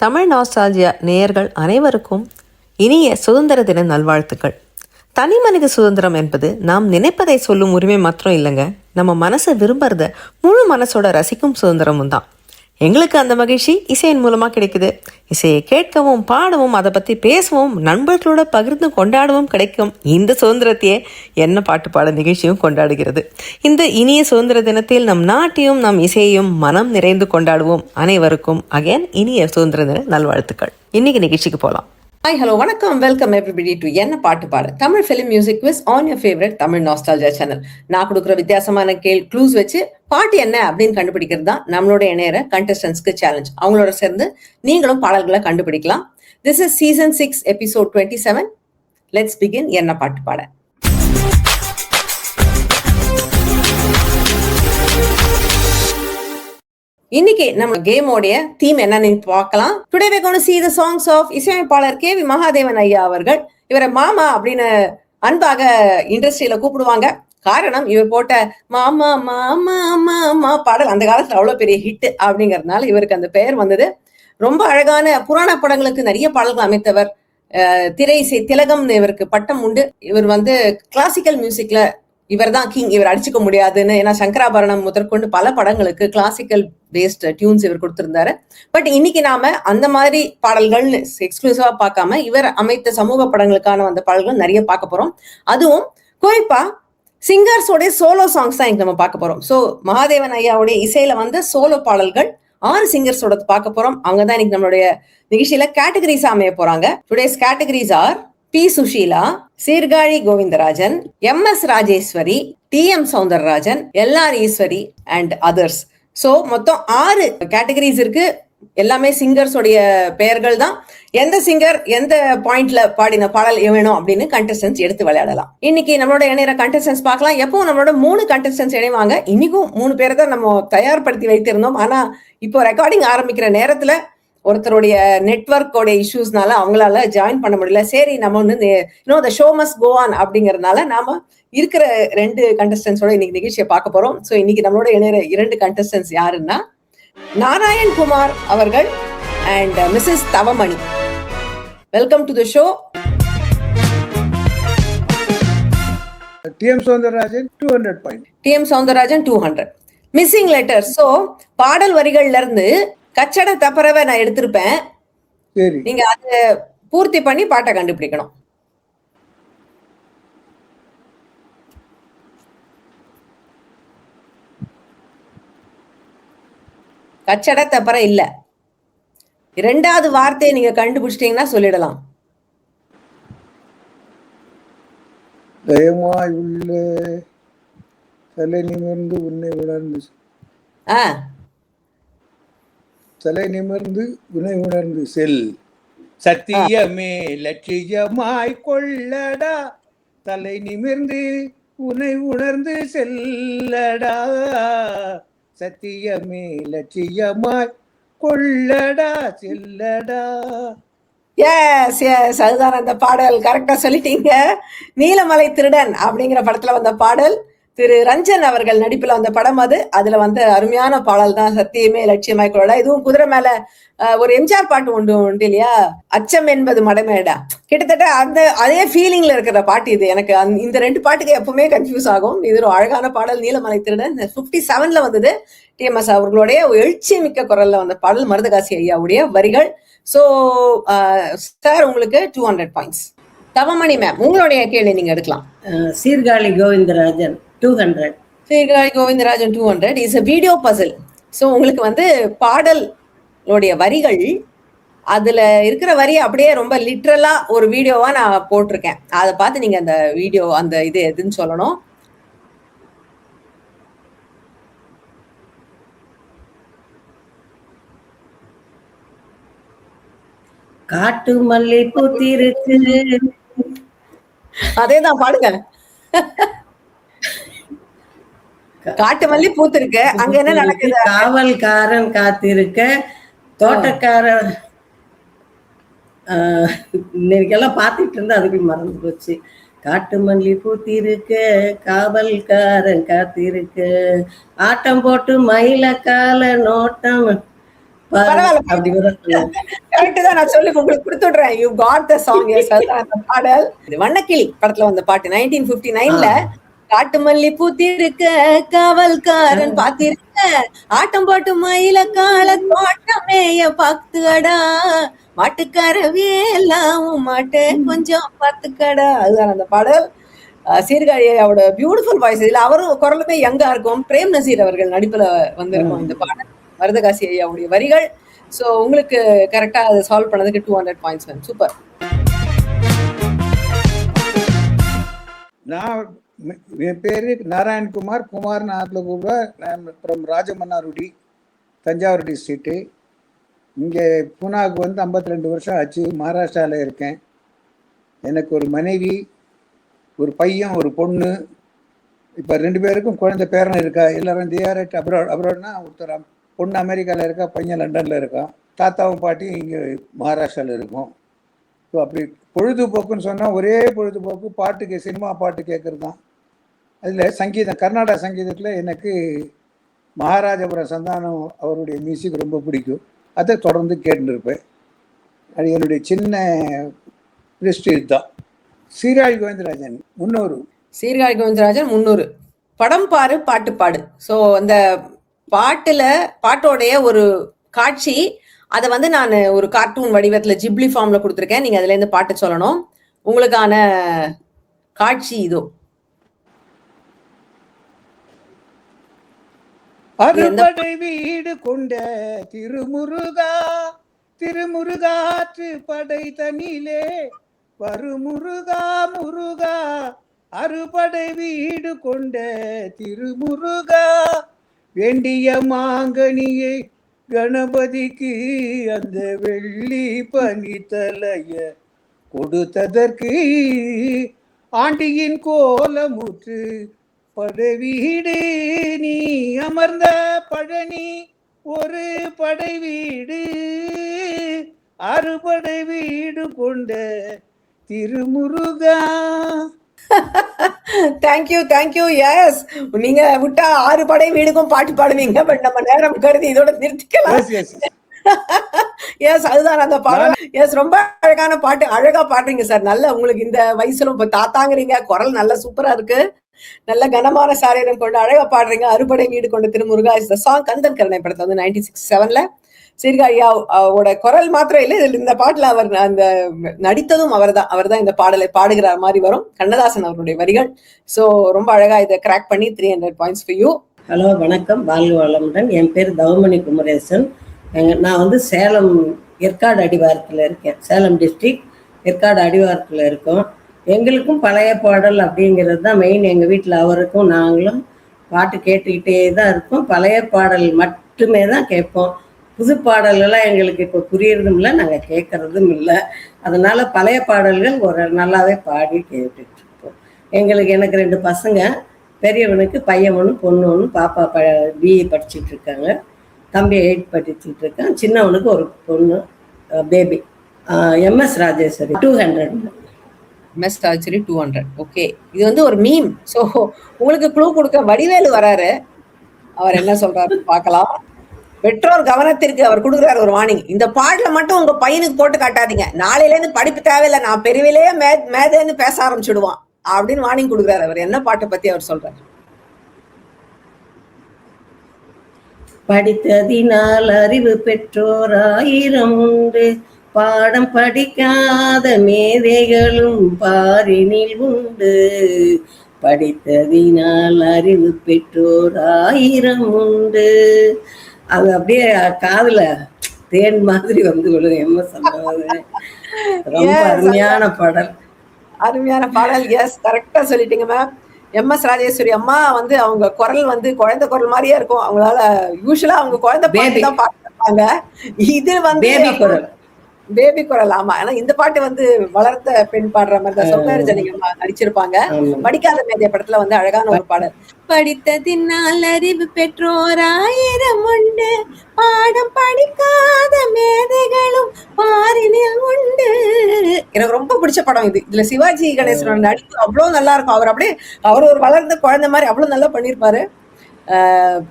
Tamil nostalgia நேயர்கள் அனைவருக்கும் இனிய சுதந்திர தின நல்வாழ்த்துக்கள். தனி மனித சுதந்திரம் என்பது நாம் நினைப்பதை சொல்லும் உரிமை மாத்திரம் இல்லைங்க, நம்ம மனசை விரும்புறத முழு மனசோட ரசிக்கும் சுதந்திரமும் தான். எங்களுக்கு அந்த மகிழ்ச்சி இசையின் மூலமாக கிடைக்குது. இசையை கேட்கவும் பாடவும் அதை பற்றி பேசவும் நண்பர்களோட பகிர்ந்து கொண்டாடவும் கிடைக்கும் இந்த சுதந்திரத்தையே என்ன பாட்டு பாட நிகழ்ச்சியும் கொண்டாடுகிறது. இந்த இனிய சுதந்திர தினத்தில் நம் நாட்டையும் நம் இசையையும் மனம் நிறைந்து கொண்டாடுவோம். அனைவருக்கும் அகைன் இனிய சுதந்திர தின நல்வாழ்த்துக்கள். இன்னைக்கு நிகழ்ச்சிக்கு போகலாம். ஹாய், ஹலோ, வணக்கம், வெல்கம் எவ்ரிபடி டு என்ன பாட்டு பாட Tamil film music quiz on your favourite Tamil nostalgia channel. நான் கொடுக்குற வித்தியாசமான க்ளூஸ் வச்சு பாட்டு என்ன அப்படின்னு கண்டுபிடிக்கிறது தான் நம்மளோட இணையற கண்டஸ்டன்ஸ்க்கு சேலஞ்ச். அவங்களோட சேர்ந்து நீங்களும் பாடல்களை கண்டுபிடிக்கலாம். This is season 6 episode 27. Let's begin என்ன பாட்டு பாட. இன்னைக்கு நம்ம கேமோடைய தீம் என்னன்னு பார்க்கலாம். Today we going to see the songs of இசையமைப்பாளர் கே.வி. மகாதேவன் ஐயா அவர்கள். இவரை மாமா அப்படின்னு அன்பாக இண்டஸ்ட்ரியில கூப்பிடுவாங்க. காரணம், இவர் போட்ட மாமா மாமா மாமா பாடல் அந்த காலத்துல அவ்வளவு பெரிய ஹிட் அப்படிங்கறதுனால இவருக்கு அந்த பெயர் வந்தது. ரொம்ப அழகான புராண படங்களுக்கு நிறைய பாடல்கள் அமைத்தவர். திரை இசை திலகம் இவருக்கு பட்டம் உண்டு. இவர் கிளாசிக்கல் மியூசிக்ல இவர் தான் கிங், இவர் அடிச்சுக்க முடியாதுன்னு. ஏன்னா சங்கராபரணம் முதற்கொண்டு பல படங்களுக்கு கிளாசிக்கல் பேஸ்ட் டியூன்ஸ் இவர் கொடுத்திருந்தாரு. பட் இன்னைக்கு நாம அந்த மாதிரி பாடல்கள்னு எக்ஸ்க்ளூசிவா பார்க்காம இவர் அமைத்த சமூக படங்களுக்கான அந்த பாடல்கள் நிறைய பார்க்க போறோம். அதுவும் குறிப்பா சிங்கர்ஸோடைய சோலோ சாங்ஸ் தான் இங்க நம்ம பார்க்க போறோம். ஸோ மகாதேவன் ஐயாவுடைய இசையில சோலோ பாடல்கள் 6 சிங்கர்ஸோட பார்க்க போறோம். அவங்க தான் இன்னைக்கு நம்மளுடைய நிகழ்ச்சியில கேட்டகரிஸா அமைய போறாங்க. Today's categories are P. Susheela, Sirkazhi Govindarajan, MS. Rajeswari, TM. Soundararajan, LR. Eswari and others. So மொத்தம் 6 கேட்டகரிஸ் இருக்கு. எல்லாமே சிங்கர்ஸோடைய பெயர்கள் தான். எந்த சிங்கர் எந்த பாயிண்ட்ல பாடின பாடல் வேணும் அப்படின்னு கண்டஸ்டன்ஸ் எடுத்து விளையாடலாம். இன்னைக்கு நம்மளோட இணையற கண்டஸ்டன்ஸ் பார்க்கலாம். எப்போ நம்மளோட 3 கண்டஸ்டன்ஸ் இணைவாங்க. இன்னைக்கும் 3 பேரை தான் நம்ம தயார்படுத்தி வைத்திருந்தோம். ஆனா இப்போ ரெக்கார்டிங் ஆரம்பிக்கிற நேரத்துல ஒருத்தருடைய நெட்வொர்க்கோட இஷ்யூஸ்னால அவங்களால ஜாயின் பண்ண முடியல. சரி, நம்ம the show must go on அப்படிங்கறதுனால நாம இருக்கிற 2 கண்டஸ்டன்ஸோட இன்னைக்கு நிகழ்ச்சியை பார்க்க போறோம். ஸோ இன்னைக்கு நம்மளோட இணைய 2 கண்டஸ்டன்ஸ் யாருன்னா நாராயண் குமார் அவர்கள் and Mrs Thavamani. Welcome to the show. T M. Soundararajan 200 point. T M. Soundararajan 200. Missing letter. So பாடல் வரிகள்ல இருந்து கச்சட தப்பரவை நான் எடுத்திருப்பேன். நீங்க அதை பூர்த்தி பண்ணி பாட்டை கண்டுபிடிக்கணும். கச்சட தப்பற இல்ல, 2வது வார்த்தையை நீங்க கண்டுபிடிச்சிட்டீங்கன்னா சொல்லிடலாம். தயமாய் உள்ள தலை நிமிர்ந்து உன்னை உணர்ந்து தலை நிமிர்ந்து உன்னை உணர்ந்து செல், சத்தியமே லட்சியமாய் கொள்ளடா, தலை நிமிர்ந்து உன்னை உணர்ந்து செல்லடா, சத்தியமே லட்சியமாய் கொள்ளடா செல்லடா. எஸ் எஸ், அதுதான் அந்த பாடல். கரெக்டா சொல்லிட்டீங்க. நீலமலை திருடன் அப்படிங்கிற படத்துல வந்த பாடல். திரு ரஞ்சன் அவர்கள் நடிப்புல வந்த படம் அது. அதுல அருமையான பாடல் தான் சத்தியமே லட்சியமாய் கொள்ளடா. இதுவும் குதிரை மேல ஒரு எம்ஜிஆர் பாட்டு உண்டு இல்லையா, அச்சம் என்பது மடமேடா. கிட்டத்தட்ட அதே ஃபீலிங்ல இருக்கிற பாட்டு இது. எனக்கு இந்த 2 பாட்டுக்கு எப்பவுமே கன்ஃபியூஸ் ஆகும். இது ஒரு அழகான பாடல். நீலமலை திருடன் 57ல வந்தது. டி.எம்.எஸ். அவர்களுடைய எழுச்சி மிக்க குரல்ல வந்த பாடல், மருதகாசி ஐயாவுடைய வரிகள். ஸோ சார், உங்களுக்கு 200 பாயிண்ட்ஸ். தவமணி மேம், உங்களுடைய கேள்வி நீங்க எடுக்கலாம். Sirkazhi Govindarajan 200. Sirkazhi Govindarajan 200 is a video puzzle. So உங்களுக்கு பாடலுடைய வரிகள், அதுல இருக்கிற வரி அப்படியே ரொம்ப லிட்ரலா ஒரு வீடியோவா நான் போட்டிருக்கேன். அதை பார்த்து நீங்க அந்த வீடியோ இது எதுன்னு சொல்லணும். காட்டு மல்லி பூத்திருக்கு, அதேதான் பாடுங்க. காட்டு மல்லி பூத்திருக்கு, அங்க என்ன நடக்குது? காவல்காரன் காத்திருக்க, தோட்டக்காரன் இன்னைக்கெல்லாம் பார்த்துட்டு இருந்தா அதுக்கு மறந்து போச்சு. காட்டு மல்லி பூத்திருக்க, காவல்காரன் காத்திருக்க, ஆட்டம் போட்டு மயில கால நோட்டம் பரவாயில்ல. அப்படி வரும். கரெக்ட் தான், நான் சொல்லி உங்களுக்கு கொடுத்துடுறேன். You got the song. Yes, அந்த பாடல் இது வண்ணக்கிளி படத்துல வந்த பாட்டு 1959ல. காட்டு மல்லி பூத்திருக்க காவல்காரன் பாத்திருக்க ஆட்டம் போட்டு மயில கால தோட்டமேய பாத்துக்கடா மாட்டுக்கார வேலாம் மாட்டை கொஞ்சம் பாத்துக்கடா. அதுதான் அந்த பாடல். சீர்காழியோட பியூட்டிஃபுல் வாய்ஸ். இதுல அவரும் குரலுமே யங்கா இருக்கும். பிரேம் நசீர் அவர்கள் நடிப்புல வந்திருக்கும் இந்த பாடல். மருதகாசி ஐயாவுடைய வரிகள். சோ உங்களுக்கு கரெக்டா அதை சால்வ் பண்ணதுக்கு 200 பாயிண்ட்ஸ் மேம். சூப்பர். நான் என் பேரு நாராயண்குமார். குமார்னு ஆத்துல கூட. நான் ஃப்ரம் ராஜமன்னாருடி, தஞ்சாவூர் டிஸ்ட்ரிக்ட்டு. இங்கே பூனாவுக்கு வந்து 52 வருஷம் ஆச்சு. மகாராஷ்டிராவில் இருக்கேன். எனக்கு ஒரு மனைவி, ஒரு பையன், ஒரு பொண்ணு. இப்போ 2 பேருக்கும் குழந்தை பேரன் இருக்கா. எல்லாரும் தியாரட் அப்ராட்னா ஒருத்தர் பொண்ணு அமெரிக்காவில் இருக்கா, பையன் லண்டனில் இருக்கான். தாத்தாவும் பாட்டியும் இங்கே மகாராஷ்டிராவில் இருக்கும். ஸோ அப்படி பொழுதுபோக்குன்னு சொன்னால் ஒரே பொழுதுபோக்கு பாட்டுக்கு, சினிமா பாட்டு கேட்குறது தான். அதில் சங்கீதம், கர்நாடக சங்கீதத்தில் எனக்கு மகாராஜபுரம் சந்தானம் அவருடைய மியூசிக் ரொம்ப பிடிக்கும். அதை தொடர்ந்து கேட்டுருப்பேன். அது என்னுடைய சின்ன லிஸ்ட் இதுதான். சீர்காழி கோவிந்தராஜன் 300. சீர்காழி கோவிந்தராஜன் 300. படம் பாரு பாட்டு பாடு. ஸோ அந்த பாட்டோடைய ஒரு காட்சி, அதை வந்து நான் ஒரு கார்ட்டூன் வடிவத்துல ஜிப்லி ஃபார்ம்ல கொடுத்துருக்கேன். நீங்க அதுல இருந்து பாட்டு சொல்லணும். உங்களுக்கான காட்சி இதோ. அறுபடை வீடு கொண்ட திருமுருகா, திருமுருகாற்று படை தனிலே வருமுருகா முருகா, அறுபடை வீடு கொண்ட திருமுருகா, வேண்டிய மாங்கனியை கணபதிக்கு அந்த வெள்ளி பனித்தலைய கொடுத்ததற்கு ஆண்டியின் கோலமுற்று படைவீடு நீ அமர்ந்த பழனி ஒரு படை வீடு, அறுபடை வீடு கொண்ட திருமுருகா. தேங்க்யூ. எஸ், நீங்க விட்டா 6 படை வீடுக்கும் பாட்டு பாடுவீங்க. பட் நம்ம நேரம் கருதி இதோட நிறுத்திக்கலாம். எஸ், அதுதான் அந்த பாடல். எஸ், ரொம்ப அழகான பாட்டு. அழகா பாடுறீங்க சார். நல்ல உங்களுக்கு இந்த வயசுல இப்ப தாத்தாங்கிறீங்க. குரல் நல்ல சூப்பரா இருக்கு. நல்ல கனமான சாரீரம் கொண்டு அழகா பாடுறீங்க. அறுபடை வீடு கொண்ட திருமுருகா இஸ் த சாங். கந்தன் கருணை படத்தை வந்து 1967ல சீர்காழியாவோட குரல் மாத்திரம் இல்லை, இதுல இந்த பாட்டுல அவர் அந்த நடித்ததும் அவர்தான் இந்த பாடலை பாடுகிற மாதிரி வரும். கண்ணதாசன் அவருடைய வரிகள். சோ ரொம்ப அழகா இதை கிராக் பண்ணி 300 பாயிண்ட்ஸ் ஃபார் யூ. ஹலோ, வணக்கம், வாழ்க வளமுடன். என் பேர் தவமணி குமரேசன். நான் வந்து சேலம் ஏற்காடு அடிவாரத்தில் இருக்கேன். சேலம் டிஸ்ட்ரிக்ட் ஏற்காடு அடிவாரத்தில் இருக்கோம். எங்களுக்கும் பழைய பாடல் அப்படிங்கிறது தான் மெயின். எங்கள் வீட்டில் அவருக்கும் நாங்களும் பாட்டு கேட்டுக்கிட்டே தான் இருக்கோம். பழைய பாடல் மட்டுமே தான் கேட்போம். புது பாடல்கள்லாம் எங்களுக்கு இப்போ புரியறதும் இல்லை, நாங்கள் கேட்கறதும் இல்லை. அதனால பழைய பாடல்கள் ஒரு நல்லாவே பாடி கேட்டுட்டு இருப்போம். எனக்கு 2 பசங்க. பெரியவனுக்கு பையன் ஒன்று, பொண்ணு ஒன்று. பாப்பா பிஏ படிச்சுட்டு இருக்காங்க. தம்பி 8 படிச்சுட்டு இருக்கான். சின்னவனுக்கு ஒரு பொண்ணு, baby. MS Rajeswari 200. MS Rajeswari 200. Okay, இது வந்து ஒரு மீம். ஸோ உங்களுக்கு க்ளூ கொடுக்க வடிவேலு வராரு. அவர் என்ன சொல்றாரு பார்க்கலாம். பெற்றோர் கவனத்திற்கு அவர் கொடுக்குறாரு ஒரு வார்னிங். இந்த பாடல மட்டும் உங்க பையனுக்கு போட்டு காட்டாதீங்க. நாளையில இருந்து படிப்பு தேவையில்லை, நான் பெருவிலேயே மேதேன்னு பேச ஆரம்பிச்சுடுவான் அப்படின்னு வார்னிங் கொடுக்குறாரு அவர். என்ன பாட்டை பத்தி அவர் சொல்றாரு? படித்ததினால் அறிவு பெற்றோர் 1000 உண்டு, பாடம் படிக்காத மேதைகளும் பாரினில் உண்டு. படித்ததினால் அறிவு பெற்றோர் 1000 உண்டு. அது அப்படியே காதுல தேன் மாதிரி வந்து விழுது. MS ரொம்ப அருமையான பாடல். அருமையான பாடல். எஸ், கரெக்டா சொல்லிட்டீங்க மேம். MS ராஜேஸ்வரி அம்மா வந்து அவங்க குரல் வந்து குழந்தை குரல் மாதிரியே இருக்கும். அவங்களால யூஸ்வலா அவங்க குழந்தை பாட்டு தான் பாடுறாங்க. இது வந்து பேபி குரல். ஆமா, ஆனா இந்த பாட்டு வந்து வளர்த்த பெண் பாடுற மாதிரி தான். சொந்தரஜனிங்க நடிச்சிருப்பாங்க. படிக்காத மேதைய படத்துல வந்து அழகான ஒரு பாடல். படித்ததினால் அறிவு பெற்றோர் 1000 உண்டு, பாடம் படிக்காத மேதைகளும் பாரினில் உண்டு. எனக்கு ரொம்ப பிடிச்ச படம் இது. இதுல சிவாஜி கணேசனோட நடிப்பு அவ்வளவு நல்லா இருக்கும். அவர் ஒரு வளர்ந்த குழந்தை மாதிரி அவ்வளவு நல்லா பண்ணிருப்பாரு.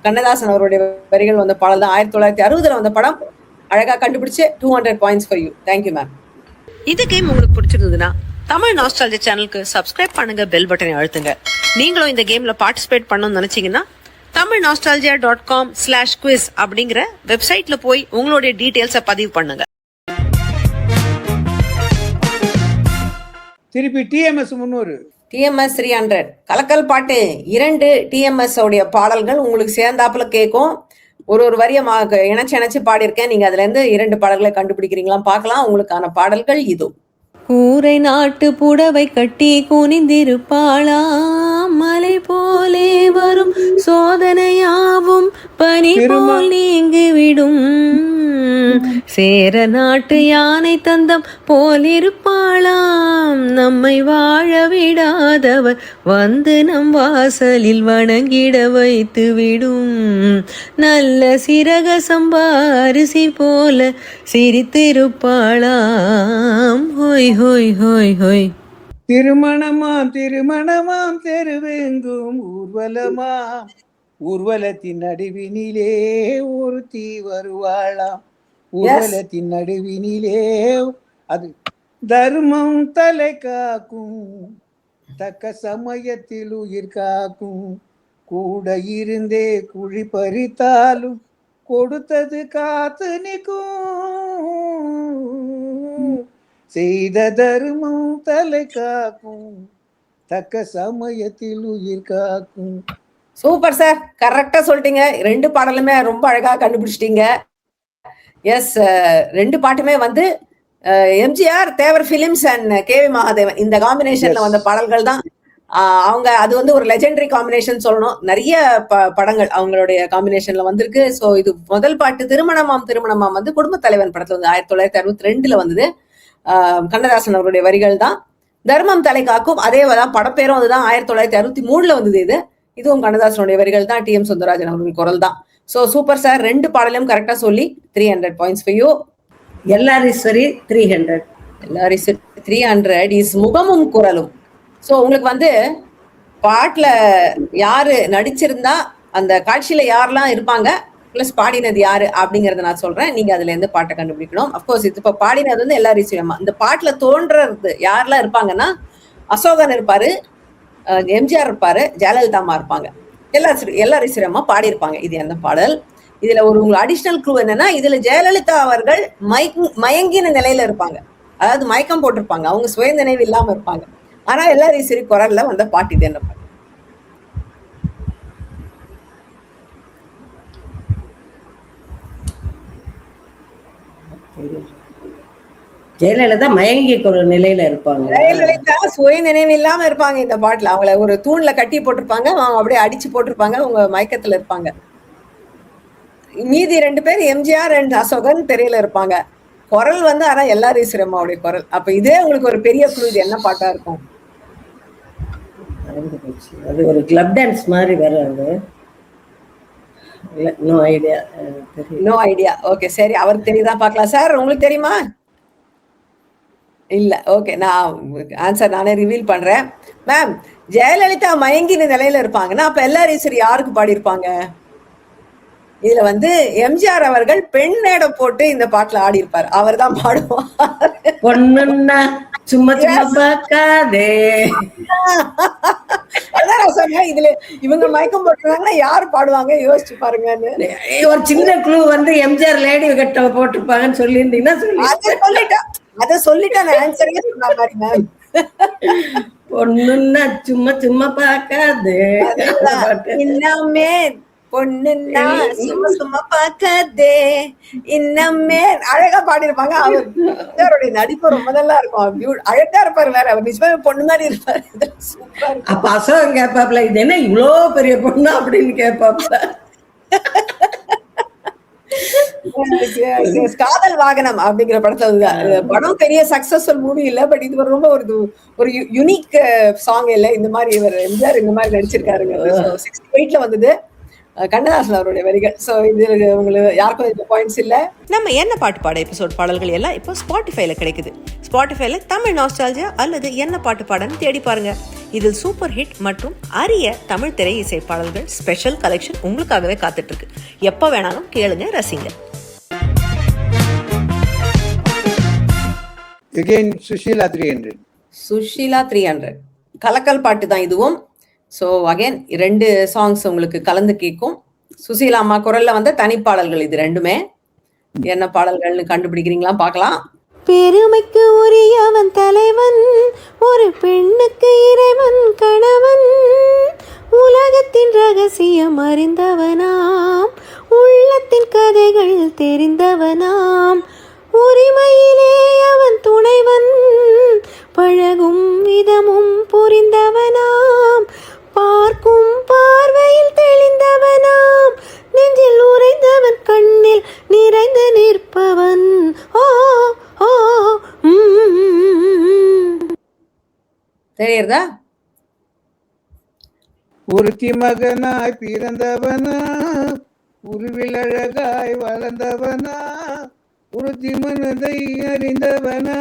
கண்ணதாசன் அவருடைய வரிகள் வந்த பாடல் தான். 1960ல வந்த படம். அழகா கண்டுபிடிச்சு 200 points for you. Thank you ma'am. இந்த கேம் உங்களுக்கு பிடிச்சிருந்ததுன்னா தமிழ் நாஸ்டாலஜி சேனலுக்கு சப்ஸ்கிரைப் பண்ணுங்க, பெல் பட்டனை அழுத்துங்க. நீங்களும் இந்த கேம்ல பார்ட்டிசிபேட் பண்ணணும்னு நினைச்சீங்கன்னா tamilnostalgia.com/quiz அப்படிங்கிற வெப்சைட்ல போய் உங்களுடைய டீடைல்ஸை பதிவு பண்ணுங்க. திருப்பி டிஎம்எஸ் 300. டிஎம்எஸ் 300 கலக்கல் பாட்டு 2 டிஎம்எஸ் உடைய பாடல்கள் உங்களுக்கு சேர்ந்தாப்புல கேட்கும். ஒரு வரியை இணைச்சு பாடியிருக்கேன். நீங்க அதுல இருந்து 2 பாடல்களை கண்டுபிடிக்கிறீங்களா பார்க்கலாம். உங்களுக்கான பாடல்கள் இதோ. கூரை நாட்டு புடவை கட்டி குனிந்திருப்பாளாம், மலை போலே வரும் சோதனையாவும் பனி போல் நீங்கிவிடும், சேர நாட்டு யானை தந்தம் போலிருப்பாளாம், நம்மை வாழ விடாதவர் வந்து நம் வாசலில் வணங்கிட வைத்து விடும், நல்ல சிறக சம்பா அரிசி போல சிரித்திருப்பாளாம், ஹோய் ஹோய் ஹோய் ஹோய். திருமணமாம் திருமணமாம் தெருவெங்கும் ஊர்வலமாம், ஊர்வலத்தின் நடுவினிலே ஒருத்தி வருவாளாம், ஊர்வலத்தின் நடுவினிலே. அது தர்மம் தலை காக்கும், தக்க சமயத்தில் உயிர் காக்கும், கூட இருந்தே குழி பறித்தாலும் கொடுத்தது காத்து நிற்கும், செய்த தர்மம் தலை காக்கும், தக்க சமயத்தில் உயிர் காக்கும். சூப்பர் சார், கரெக்டா சொல்லிட்டீங்க. 2 பாடலுமே ரொம்ப அழகா கண்டுபிடிச்சிட்டீங்க. எஸ், 2 பாட்டுமே வந்து எம்ஜிஆர், தேவர் பிலிம்ஸ் அண்ட் கேவி மகாதேவன் இந்த காம்பினேஷன்ல வந்த பாடல்கள் தான். அவங்க அது வந்து ஒரு லெஜெண்டரி காம்பினேஷன் சொல்லணும். நிறைய படங்கள் அவங்களுடைய காம்பினேஷன்ல வந்திருக்கு. ஸோ இது முதல் பாட்டு திருமணமாம் திருமணமாம் வந்து குடும்பத் தலைவன் படத்துல வந்து 1962 வந்தது. கண்ணதாசன் அவருடைய வரிகள் தான். தர்மம் தலை காக்கும் அதே தான், படப்பேரும் அதுதான். 1963 வந்தது. இதுவும் கண்ணதாசனுடைய வரிகள் தான். டிஎம் சுந்தரராஜன் அவருடைய குரல் தான். ஸோ சூப்பர் சார், 2 பாடலையும் கரெக்டா சொல்லி 300 பாயிண்ட்ஸ் ஃபார் யூ. எல்லாரீஸ்வரி 300. எல்லாரீஸ்வரி 300 இஸ் முகமும் குரலும். ஸோ உங்களுக்கு வந்து பாட்டுல யாரு நடிச்சிருந்தா அந்த காட்சியில யாரெல்லாம் இருப்பாங்க பிளஸ் பாடினது யாரு அப்படிங்கறத நான் சொல்றேன். நீங்க அதுல இருந்து பாட்டை கண்டுபிடிக்கணும். அப்கோர்ஸ் இது இப்ப பாடினது வந்து எல்லாரீஸ்வரி அம்மா. இந்த பாட்டுல தோன்றது யாரெல்லாம் இருப்பாங்கன்னா அசோகன் இருப்பாரு, எம்ஜிஆர் இருப்பாரு, ஜெயலலிதா அம்மா இருப்பாங்க, எல்லாரீஸ்வரி அம்மா பாடியிருப்பாங்க. இது என்ன பாடல்? இதுல ஒரு அடிஷனல் க்ளூ என்னன்னா, இதுல ஜெயலலிதா அவர்கள் மயங்கின நிலையில இருப்பாங்க. அதாவது மயக்கம் போட்டிருப்பாங்க, அவங்க சுய நினைவு இல்லாம இருப்பாங்க. ஆனா எல்லாரீஸ்வரி குரல்ல வந்த பாட்டு இது என்ன பாட்டு? ஜெயலலிதா மயங்கி ஒரு நிலையில இருப்பாங்க. ஜெயலலிதா சுய நினைவு இல்லாம இருப்பாங்க இந்த பாட்டுல. அவங்கள ஒரு தூண்ல கட்டி போட்டிருப்பாங்க, அவங்க அப்படியே அடிச்சு போட்டிருப்பாங்க, அவங்க மயக்கத்துல இருப்பாங்க. மீதி 2 பேர் எம்ஜிஆர் அண்ட் அசோகன் திரையில இருப்பாங்க. குரல் வந்து ஆனா எல்லாரீஸ்வரி அம்மாவுடைய குரல். அப்ப இதே உங்களுக்கு ஒரு பெரிய குழு. இது என்ன பாட்டா இருக்கும்? அது ஒரு கிளப் டான்ஸ் மாதிரி வராது. No idea. No idea. Okay, சரி, அவருக்கு தெரியுதான் பார்க்கலாம். சார் உங்களுக்கு தெரியுமா? இல்ல. ஓகே, நான் ஆன்சர் நானே ரிவீல் பண்றேன். மேம், ஜெயலலிதா மயங்கின நிலையில இருப்பாங்கன்னா அப்ப எல்லாரீஸ்வரி யாருக்கு பாடியிருப்பாங்க? இதுல வந்து எம்ஜிஆர் அவர்கள் பெண் மேடம் போட்டு இந்த பாட்டுல ஆடி இருப்பாரு. அவர் தான் பாடுவார். பொண்ணுன்னா சும்மா சும்மா பார்க்காதே. அதான் நான் சொன்னேன், இதுல இவங்க மயக்கம் போட்டுருந்தாங்கன்னா யாரு பாடுவாங்க யோசிச்சு பாருங்கன்னு. ஒரு சின்ன க்ளூ வந்து எம்ஜிஆர் லேடி கட்ட போட்டிருப்பாங்கன்னு சொல்லியிருந்தீங்கன்னா அத சொல்லிட்டேன் நான் ஆன்சரே சொன்ன மாதிரி மேம். பொண்ணுன்னா சும்மா சும்மா பார்க்காதே. இன்னமே பொண்ணுன்னா சும்மா சும்மா பார்க்காதே இன்னமே அழகா பாடிருப்பாங்க. அவருடைய நடிப்பு ரொம்ப நல்லா இருக்கும். அழகா இருப்பாரு. வேற அவர் நிஜமே பொண்ணு மாதிரி இருப்பாரு. அப்ப அசோகன் கேப்பாப்ல, இது என்ன இவ்வளோ பெரிய பொண்ணு அப்படின்னு கேப்பாப்ல. காதல் வாகனம் அப்படிங்கிற படத்துல படம் பெரிய சக்சஸ்ஃபுல் மூவி இல்ல, பட் இது ரொம்ப ஒரு யுனிக் சாங் இல்ல. இந்த மாதிரி இவர் எம்ஜிஆர் இந்த மாதிரி நடிச்சிருக்காருங்க. 68 வந்தது. கண்ணதாசன் அவருடைய வரிகள். ஸோ இது உங்களுக்கு யாருக்கும் இந்த பாயிண்ட்ஸ் இல்ல. நம்ம என்ன பாட்டு பாட எபிசோட் பாடல்கள் எல்லாம் இப்போ ஸ்பாட்டிஃபைல கிடைக்குது. ஸ்பாட்டிஃபைல தமிழ் நாஸ்டாலஜியா அல்லது என்ன பாட்டு பாடன்னு தேடி பாருங்க. இதில் சூப்பர் ஹிட் மற்றும் அரிய தமிழ் திரை இசை பாடல்கள் ஸ்பெஷல் கலெக்ஷன் உங்களுக்காகவே காத்துட்டு இருக்கு. எப்ப வேணாலும் கேளுங்க, ரசிங்க. எகெயின் சுஷீலா 300. சுஷீலா 300. கலக்கல் பாட்டு தான் இதுவும். ஸோ அகைன் 2 சாங்ஸ் உங்களுக்கு கலந்து கேட்கும். சுசீலா அம்மா குரல்ல வந்த தனிப்பாடல்கள் இது ரெண்டுமே. என்ன பாடல்கள்னு கண்டுபிடிக்கிறீங்களா பார்க்கலாம். பெருமைக்கு உரியவன் தலைவன், ஒரு பெண்ணுக்கு இறைவன் கணவன், உலகத்தின் ரகசியம் அறிந்தவனாம், உள்ளத்தின் கதைகள் தெரிந்தவனாம், உரிமையிலே அவன் துணைவன், பழகும் விதமும் புரிந்தவனாம், பார்க்கும் பார்வையில் தெளிந்தவனாம், நெஞ்சில் உறைந்தவன் கண்ணில் நிறைந்து நிற்பவன். ஓ ஓ தெரியுறதா? ஒருத்தி மகனாய் பிறந்தவனா, உருவில் அழகாய் வளர்ந்தவனா, ஒருத்தி மனதை அறிந்தவனா,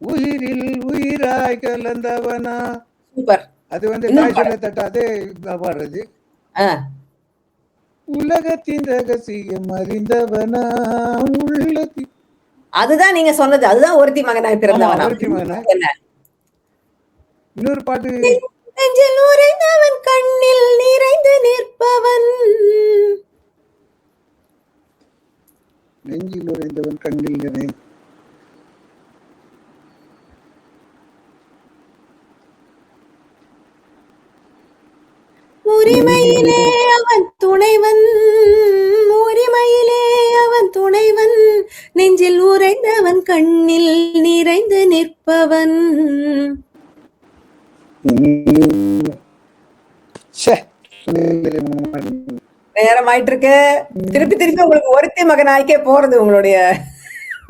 உயிரில் உயிராய் கலந்தவனா. சூப்பர். அது வந்து இன்னும் தாய் சொல்ல தட்டாதே பாடுறது. ஆ, உலகத்தின் ரகசியம் அறிந்தவனா, உள்ளத்தின் அதுதான் நீங்க சொன்னது. அதுதான் ஒருத்தி மகனாய் பிறந்தவனா. ஒருத்தி மகனாய். என்ன? இன்னொரு பாட்டு நெஞ்சில் உறைந்தவன் கண்ணில் நிறைந்து நிற்பவன். நெஞ்சில் உறைந்தவன் கண்ணில் நிறை. உரிமையிலே அவன் துணைவன், உரிமையிலே அவன் துணைவன், நெஞ்சில் உறைந்தவன் கண்ணில் நிறைந்து நிற்பவன். ச்சே. நேரம் ஆயிட்டு இருக்கு. திருப்பி திருப்பி உங்களுக்கு ஒருத்தி மகனாய்க்கே போறது உங்களுடைய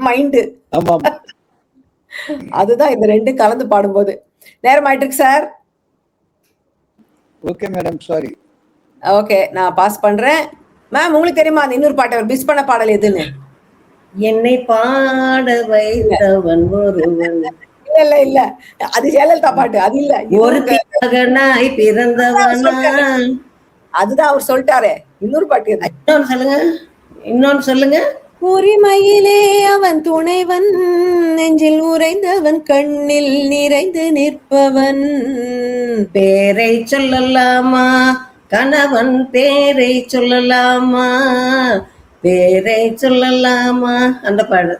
மைண்டு. ஆமா. அதுதான் இந்த 2 கலந்து பாடும்போது. நேரம் ஆயிட்டு இருக்கு sir. Okay madam, sorry. Okay, நான் பாஸ் பண்றேன். மேம் உங்களுக்கு தெரியுமா அந்த இன்னொரு பாட்டை மிஸ் பண்ண பாடல் எதுன்னு? என்னை பாட வைத்தவன் ஒருவன், இல்ல இல்ல இல்ல, அது ஜெயலலிதா பாட்டு. அது இல்ல, இது ஒரு உங்க- மகனாய் பிறந்தவனா. அதுதான் அவர் சொல்லிட்டாரே. இன்னொரு பாட்டு எது? இன்னொன்னு சொல்லுங்க, இன்னொன்னு சொல்லுங்க. உரிமையிலே அவன் துணைவன், நெஞ்சில் உறைந்தவன் கண்ணில் நிறைந்து நிற்பவன். பேரை சொல்லலாமா, கணவன் பேரை சொல்லலாமா, பேரை சொல்லலாமா, அந்த பாடு.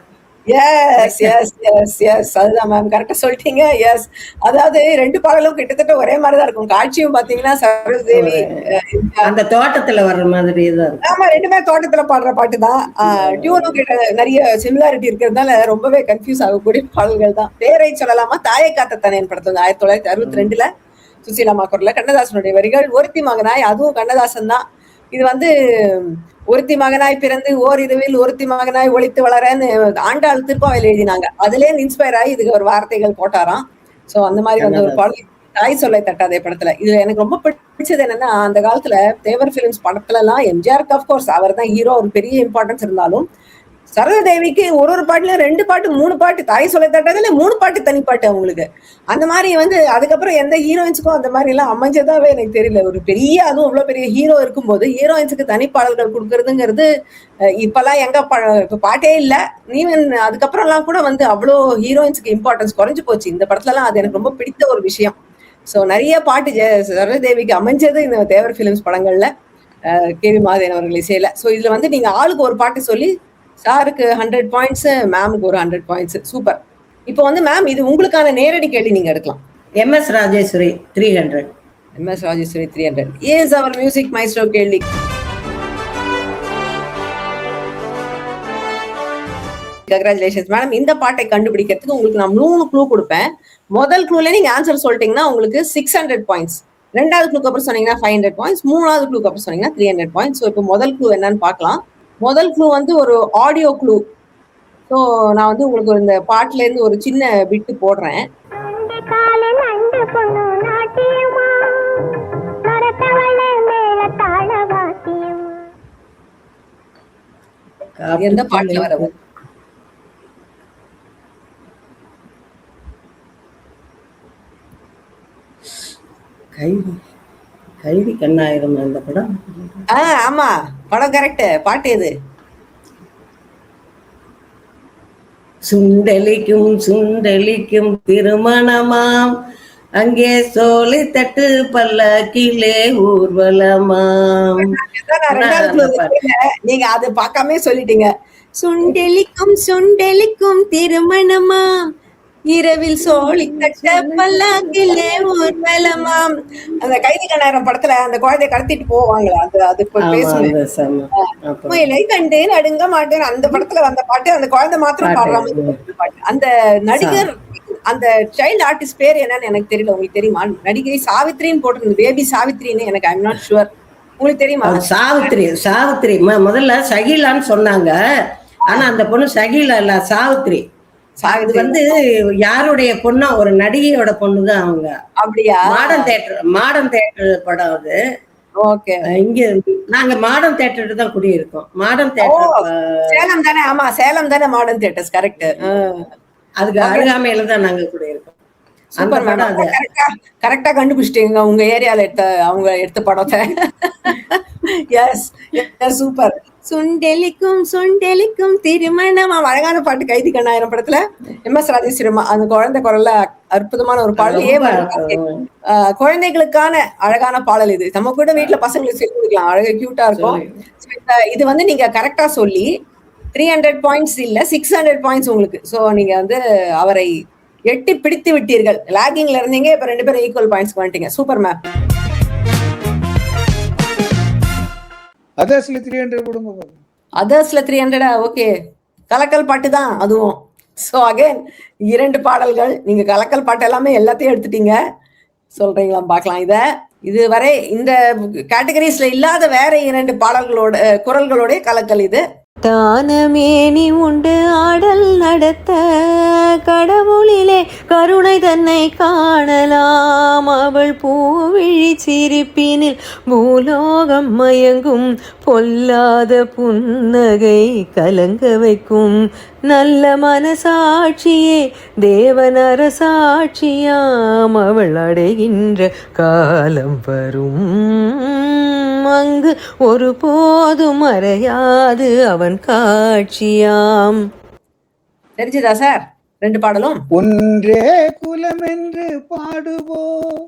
எஸ் எஸ் எஸ் எஸ், அதுதான் மேம், கரெக்டா சொல்லிட்டீங்க. எஸ், அதாவது 2 பாடலும் கிட்டத்தட்ட ஒரே மாதிரிதான் இருக்கும். காட்சியும் பாத்தீங்கன்னா சரோஜதேவி, அந்த தோட்டத்துல வர்ற மாதிரி தான் இருக்கும். ஆமா 2மே தோட்டத்துல பாடுற பாட்டு தான். டியூனும் கிட்ட நிறைய சிமிலாரிட்டி இருக்கிறதுனால ரொம்பவே கன்ஃபியூஸ் ஆகக்கூடிய பாடல்கள் தான். பேரை சொல்லலாமா, தாயை காத்த தனேன் படத்துல 1962 சுசீலாமா குரல்ல கண்ணதாசனுடைய வரிகள். ஒருத்தி மகனாய், அதுவும் கண்ணதாசன் தான். இது வந்து ஒருத்தி மகனாய் பிறந்து ஓர் இதுவில் ஒருத்தி மகனாய் ஒளித்து வளரன்னு ஆண்டாள் திருப்பாவையில் எழுதினாங்க. அதுல இன்ஸ்பயர் ஆகி இதுக்கு ஒரு வார்த்தைகள் போட்டாராம். சோ அந்த மாதிரி வந்து ஒரு பாடல் தாய் சொல்லை தட்டாதே படத்துல. இதுல எனக்கு ரொம்ப பிடிச்சது என்னன்னா, அந்த காலத்துல தேவர் பிலிம்ஸ் படத்துல எல்லாம் எம்ஜிஆருக்கு அப்கோர்ஸ் அவர் தான் ஹீரோ, ஒரு பெரிய இம்பார்ட்டன்ஸ் இருந்தாலும் சரோஜதேவிக்கு ஒரு பாட்டுல 2 பாட்டு 3 பாட்டு, தாய் சொல்லை தட்டாததுல 3 பாட்டு தனிப்பாட்டு அவங்களுக்கு. அந்த மாதிரி வந்து அதுக்கப்புறம் எந்த ஹீரோயின்ஸுக்கும் அந்த மாதிரி எல்லாம் அமைஞ்சதாவே எனக்கு தெரியல. ஒரு பெரிய, அதுவும் இவ்வளவு பெரிய ஹீரோ இருக்கும்போது ஹீரோயின்ஸுக்கு தனிப்பாடல்கள் கொடுக்கறதுங்கிறது இப்பெல்லாம் எங்க இப்ப பாட்டே இல்ல. ஈவன் அதுக்கப்புறம் எல்லாம் கூட வந்து அவ்வளோ ஹீரோயின்ஸுக்கு இம்பார்ட்டன்ஸ் குறைஞ்சு போச்சு. இந்த படத்துல எல்லாம் அது எனக்கு ரொம்ப பிடித்த ஒரு விஷயம். சோ நிறைய பாட்டு சரோஜதேவிக்கு அமைஞ்சது இந்த தேவர் பிலிம்ஸ் படங்கள்ல, கேவி மகாதேவன் அவர்கள் இசையில. சோ இதுல வந்து நீங்க ஆளுக்கு ஒரு பாட்டு சொல்லி சாருக்கு 100 பாயிண்ட்ஸ், மேமுக்கு ஒரு 100 பாயிண்ட்ஸ். சூப்பர். இப்போ வந்து மேம் இது உங்களுக்கான நேரடி கேள்வி நீங்க எடுக்கலாம். MS Rajeswari 300. MS Rajeswari 300 is our music maestro கேள்வி. Congratulations madam. இந்த பாட்டை கண்டுபிடிக்கிறதுக்கு உங்களுக்கு நான் 3 க்ளூ கொடுப்பேன். முதல் க்ளூல நீங்க ஆன்சர் சொல்லிட்டீங்கன்னா உங்களுக்கு 600 பாயிண்ட்ஸ். 2வது க்ளூக்கு அப்புறம் சொன்னீங்கன்னா 500 பாயிண்ட்ஸ். 3வது க்ளூக்கு அப்புறம் சொன்னீங்கன்னா 300 பாயிண்ட்ஸ். ஸோ இப்போ முதல் க்ளூ என்னன்னு பார்க்கலாம். முதல் க்ளூ வந்து ஒரு ஆடியோ க்ளூ. ஸோ நான் வந்து உங்களுக்கு இந்த பாட்டுல இருந்து ஒரு சின்ன பிட்டு போடுறேன். எந்த பாட்டுல வர கைதி, கைதி கண்ணாயிரம் அந்த படம். ஆமா, படம் கரெக்ட். பாட்டு எது? சுண்டலிக்கும் சுண்டலிக்கும் திருமணமாம், அங்கே சோலை தட்டு பல்லாக்கிலே ஊர்வலமாம். இதான் நான் ரெண்டாவது clue கேட்டேன். நீங்க அது பார்க்காம சொல்லிட்டீங்க. சுண்டெலிக்கும் சுண்டெலிக்கும் திருமணமாம், இரவில் சோழி கட்ட பல்லாக்கிலே ஊர்வலமாம். அந்த கைதி கண்ணாயிரம் படத்துல அந்த குழந்தைய கடத்திட்டு போவாங்களே, அது இப்ப ஆமா, பேசுவேன். அந்த செம்ம. அப்ப முயலை கண்டு நடுங்க மாட்டேன், அந்த படத்துல வந்த பாட்டு, அந்த குழந்தை மாத்திரம் பாடுற மாதிரி ஒரு பாட்டு. அந்த நடிகர், அந்த சைல்டு ஆர்டிஸ்ட் பேர் என்னன்னு எனக்கு தெரியல. உங்களுக்கு தெரியுமா? நடிகை சாவித்ரின்னு போட்டிருந்தது, பேபி சாவித்ரின்னு. எனக்கு ஐம் நாட் ஷுவர். உங்களுக்கு தெரியுமா? அது சாவித்திரி. சாவித்திரி முதல்ல சகிலான்னு சொன்னாங்க. ஆனா அந்த பொண்ணு சகிலா இல்ல, சாவித்திரி. அது சாவித்ரி வந்து யாருடைய பொண்ணா, ஒரு நடிகையோட பொண்ணுதான் அவங்க. அப்படியா? மாடர்ன் தேட்டர் படம் அது. ஓகே. இங்க நாங்க மாடர்ன் தேட்டர் தான் குடியிருக்கோம். மாடர்ன் ஓ, தேட்டர் சேலம் தானே? ஆமா, சேலம் தானே மாடர்ன் தியேட்டர்ஸ். கரெக்ட். அதுக்கு அருகாமையில தான் நாங்க குடியிருக்கோம். அந்த சூப்பர் மேம். படம் அது. கரெக்டா கண்டுபிடிச்சிட்டீங்க உங்க ஏரியால அவங்க எடுத்த படத்தை. S, super. சுண்டெலிக்கும் சுண்டெலிக்கும் திருமணம், அழகான பாட்டு. கைதி கண்ணாயிரம் படத்துல MS ராஜேஸ்வரி அந்த குழந்தை குரல்ல அற்புதமான ஒரு பாடல். குழந்தைகளுக்கான அழகான பாடல் இது. நம்ம கூட வீட்டுல பசங்களுக்கு சொல்லி கொடுக்கலாம், அழகா கியூட்டா இருக்கும். இது வந்து நீங்க கரெக்டா சொல்லி 300 பாயிண்ட்ஸ் இல்ல 600 பாயிண்ட்ஸ் உங்களுக்கு. சோ நீங்க வந்து அவரை எட்டி பிடித்து விட்டீர்கள். லாகிங்ல இருந்தீங்க, இப்ப 2 பேரும் ஈக்குவல் பாயிண்ட்ஸ் வந்துட்டீங்க. Super ma'am. அதர்ஸ்ல 300 கொடுங்க. அதர்ஸ்ல 300. ஓகே, கலக்கல் பாட்டு தான் அதுவும். ஸோ அகைன் 2 பாடல்கள். நீங்க கலக்கல் பாட்டு எல்லாமே எல்லாத்தையும் எடுத்துட்டீங்க. சொல்றீங்களா பார்க்கலாம். இதுவரை இந்த கேட்டகரிஸ்ல இல்லாத வேற 2 பாடல்களோட குரல்களோட கலக்கல் இது. தானமேனி உண்டு ஆடல் நடத்த, கடவுளிலே கருணை தன்னை காணலாம். அவள் பூவிழி சிரிப்பினில் பூலோகம் மயங்கும், பொல்லாத புன்னகை கலங்க வைக்கும். நல்ல மனசாட்சியே தேவனர சாட்சியாம், அவள் அடைகின்ற காலம் வரும், அங்கு ஒரு போதும் மறையாது அவன் காட்சியாம். தெரிஞ்சுதா சார் 2 பாடலும்? ஒன்றே குலம் என்று பாடுவோம்,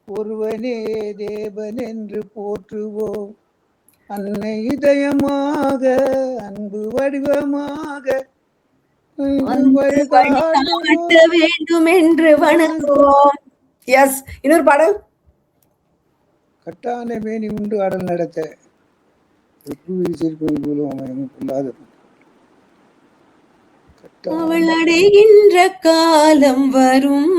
ஒருவனே தேவன் என்று போற்றுவோம். அன்னை இதயமாக அன்பு வடிவமாக வழிகாட்ட வேண்டும் என்று வணங்குவோம். எஸ், இன்னொரு பாடல். கட்டான மேனி உண்டு ஆடல் நடத்த, அவள் அடைகின்ற காலம் வரும்.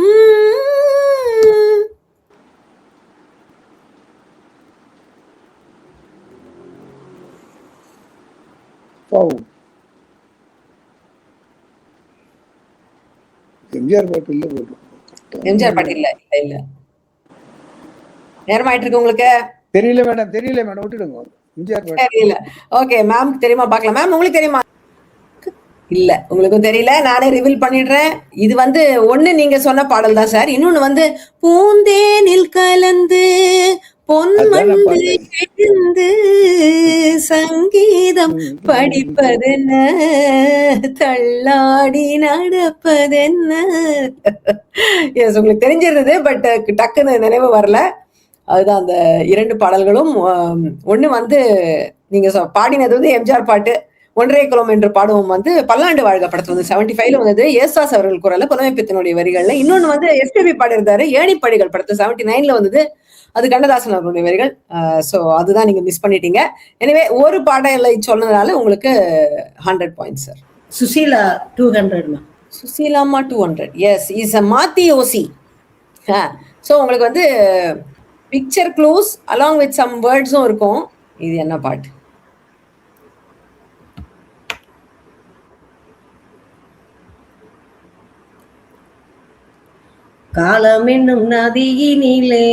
எம்ஜிஆர் பாட்டு இல்ல போட்டு. எம்ஜிஆர் பாட்டு இல்ல இல்ல. நேரமாயிட்டு இருக்கு உங்களுக்கு. தெரியல மேடம் விட்டுடுங்க. எம்ஜிஆர் பாட்டு தெரியல. ஓகே, மேம் தெரியுமா பார்க்கலாம். மேம் உங்களுக்கு தெரியுமா? இல்ல, உங்களுக்கும் தெரியல. நானே ரிவீல் பண்ணிடுறேன். இது வந்து ஒண்ணு நீங்க சொன்ன பாடல் தான் சார். இன்னொன்னு வந்து பூந்தேனில் கலந்து பொன்மண்டு எழுந்து சங்கீதம் படிப்பதென்ன, தள்ளாடி நடப்பதென்ன. எஸ், உங்களுக்கு தெரிஞ்சிருந்தது, பட் டக்குன்னு நினைவு வரல. அதுதான் அந்த 2 பாடல்களும். ஒண்ணு வந்து நீங்க பாடினது வந்து எம்ஜிஆர் பாட்டு, ஒன்றே குலம் என்று பாடுவோம் வந்து பல்லாண்டு வாழ்க படத்துல வந்து 75ல வந்தது. ஏசாஸ் அவர்கள் குரல்ல, புலமைப்பித்தனுடைய வரிகள்ல. இன்னொன்னு வந்து SPB பாடியிருந்தாரு, ஏணிப்படிகள் படத்துல 79ல வந்தது. அது கண்ணதாசன் அவர்களுடைய வரிகள். சோ அதுதான் நீங்க மிஸ் பண்ணிட்டீங்க. எனவே ஒரு பாடலை சொன்னதுனால உங்களுக்கு 100 பாயிண்ட்ஸ் சார். சுசீலா 200. சுசீலாமா 200. எஸ், இஸ் அ மாத்தி ஓசி. ஸோ உங்களுக்கு வந்து picture clues along with some வேர்ட்ஸும் இருக்கும். இது என்ன பாட்டு? காலம் என்னும் நதியினிலே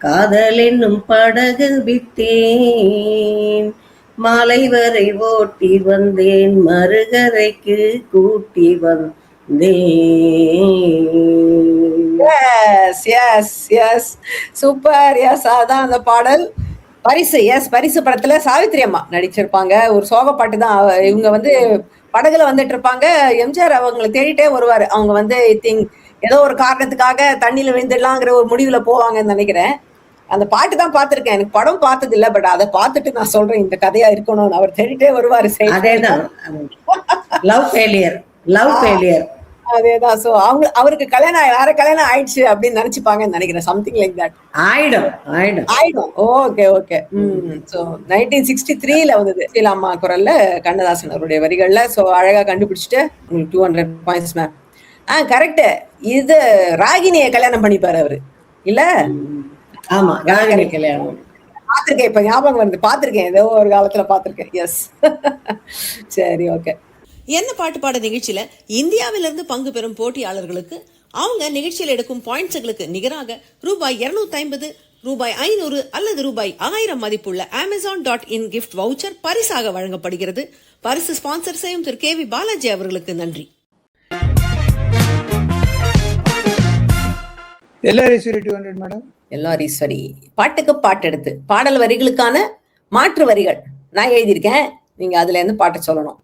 காதல் என்னும் படகு விட்டேன், மாலை வரை ஓட்டி வந்தேன், மறுகரைக்கு கூட்டி வந்தேன். Yes yes yes, super. Yes, அதான் அந்த பாடல். பரிசு. எஸ், பரிசு படத்துல சாவித்ரி அம்மா நடிச்சிருப்பாங்க. ஒரு சோக பாட்டு தான். இவங்க வந்து படகுல வந்துட்டு இருப்பாங்க. எம்ஜிஆர் அவங்களை தேடிட்டே வருவாரு. அவங்க வந்து ஐ திங்க் ஏதோ ஒரு காரணத்துக்காக தண்ணியில விழுந்துடலாங்கிற ஒரு முடிவுல போவாங்கன்னு நினைக்கிறேன். அந்த பாட்டு தான் பார்த்திருக்கேன். எனக்கு படம் பார்த்தது இல்ல. பட் அதை பார்த்துட்டு நான் சொல்றேன் இந்த கதையா இருக்கணும்னு. அவர் தேடிட்டே வருவாரு. அதேதான். Love failure, love failure. அதேதான். சோ அவருக்கு வேற கல்யாணம் ஆயிடுச்சு அப்படின்னு நினைச்சுப்பாங்கன்னு நினைக்கிறேன். Something like that. ஆயிடும் ஆயிடும் ஆயிடும். Okay okay. சோ 1963ல வந்தது ஸ்ரீலாம்மா குரல்ல, கண்ணதாசன் அவருடைய வரிகள்ல. சோ அழகா கண்டுபிடிச்சிட்டு 200 பாயிண்ட்ஸ் மேம். கரெக்ட். இது ராகினியை கல்யாணம் பண்ணிப்பாரு அவரு இல்ல? ஆமா, ராகினி கல்யாணம் பாத்திருக்கேன். இப்ப ஞாபகம் வந்து பாத்திருக்கேன். ஏதோ ஒரு காலத்துல பாத்திருக்கேன். எஸ். சரி, ஓகே. என்ன பாட்டு பாட நிகழ்ச்சியில இந்தியாவிலிருந்து பங்கு பெறும் போட்டியாளர்களுக்கு அவங்க நிகழ்ச்சியில் எடுக்கும் பாயிண்ட்ஸுகளுக்கு நிகராக ரூபாய் 250, ரூபாய் 500 அல்லது ரூபாய் 1000 மதிப்புள்ள Amazon.in கிஃப்ட் வவுச்சர் பரிசாக வழங்கப்படுகிறது. பரிசு ஸ்பான்சர் செய்யும் திரு KV பாலாஜி அவர்களுக்கு நன்றி. எல்லாரீஸ்வரி 200 மேடம். எல்லாரீஸ்வரி பாட்டுக்கு பாட்டு எடுத்து பாடல் வரிகளுக்கான மாற்று வரிகள் நான் எழுதியிருக்கேன். நீங்க அதுல இருந்து பாட்டு சொல்லணும்.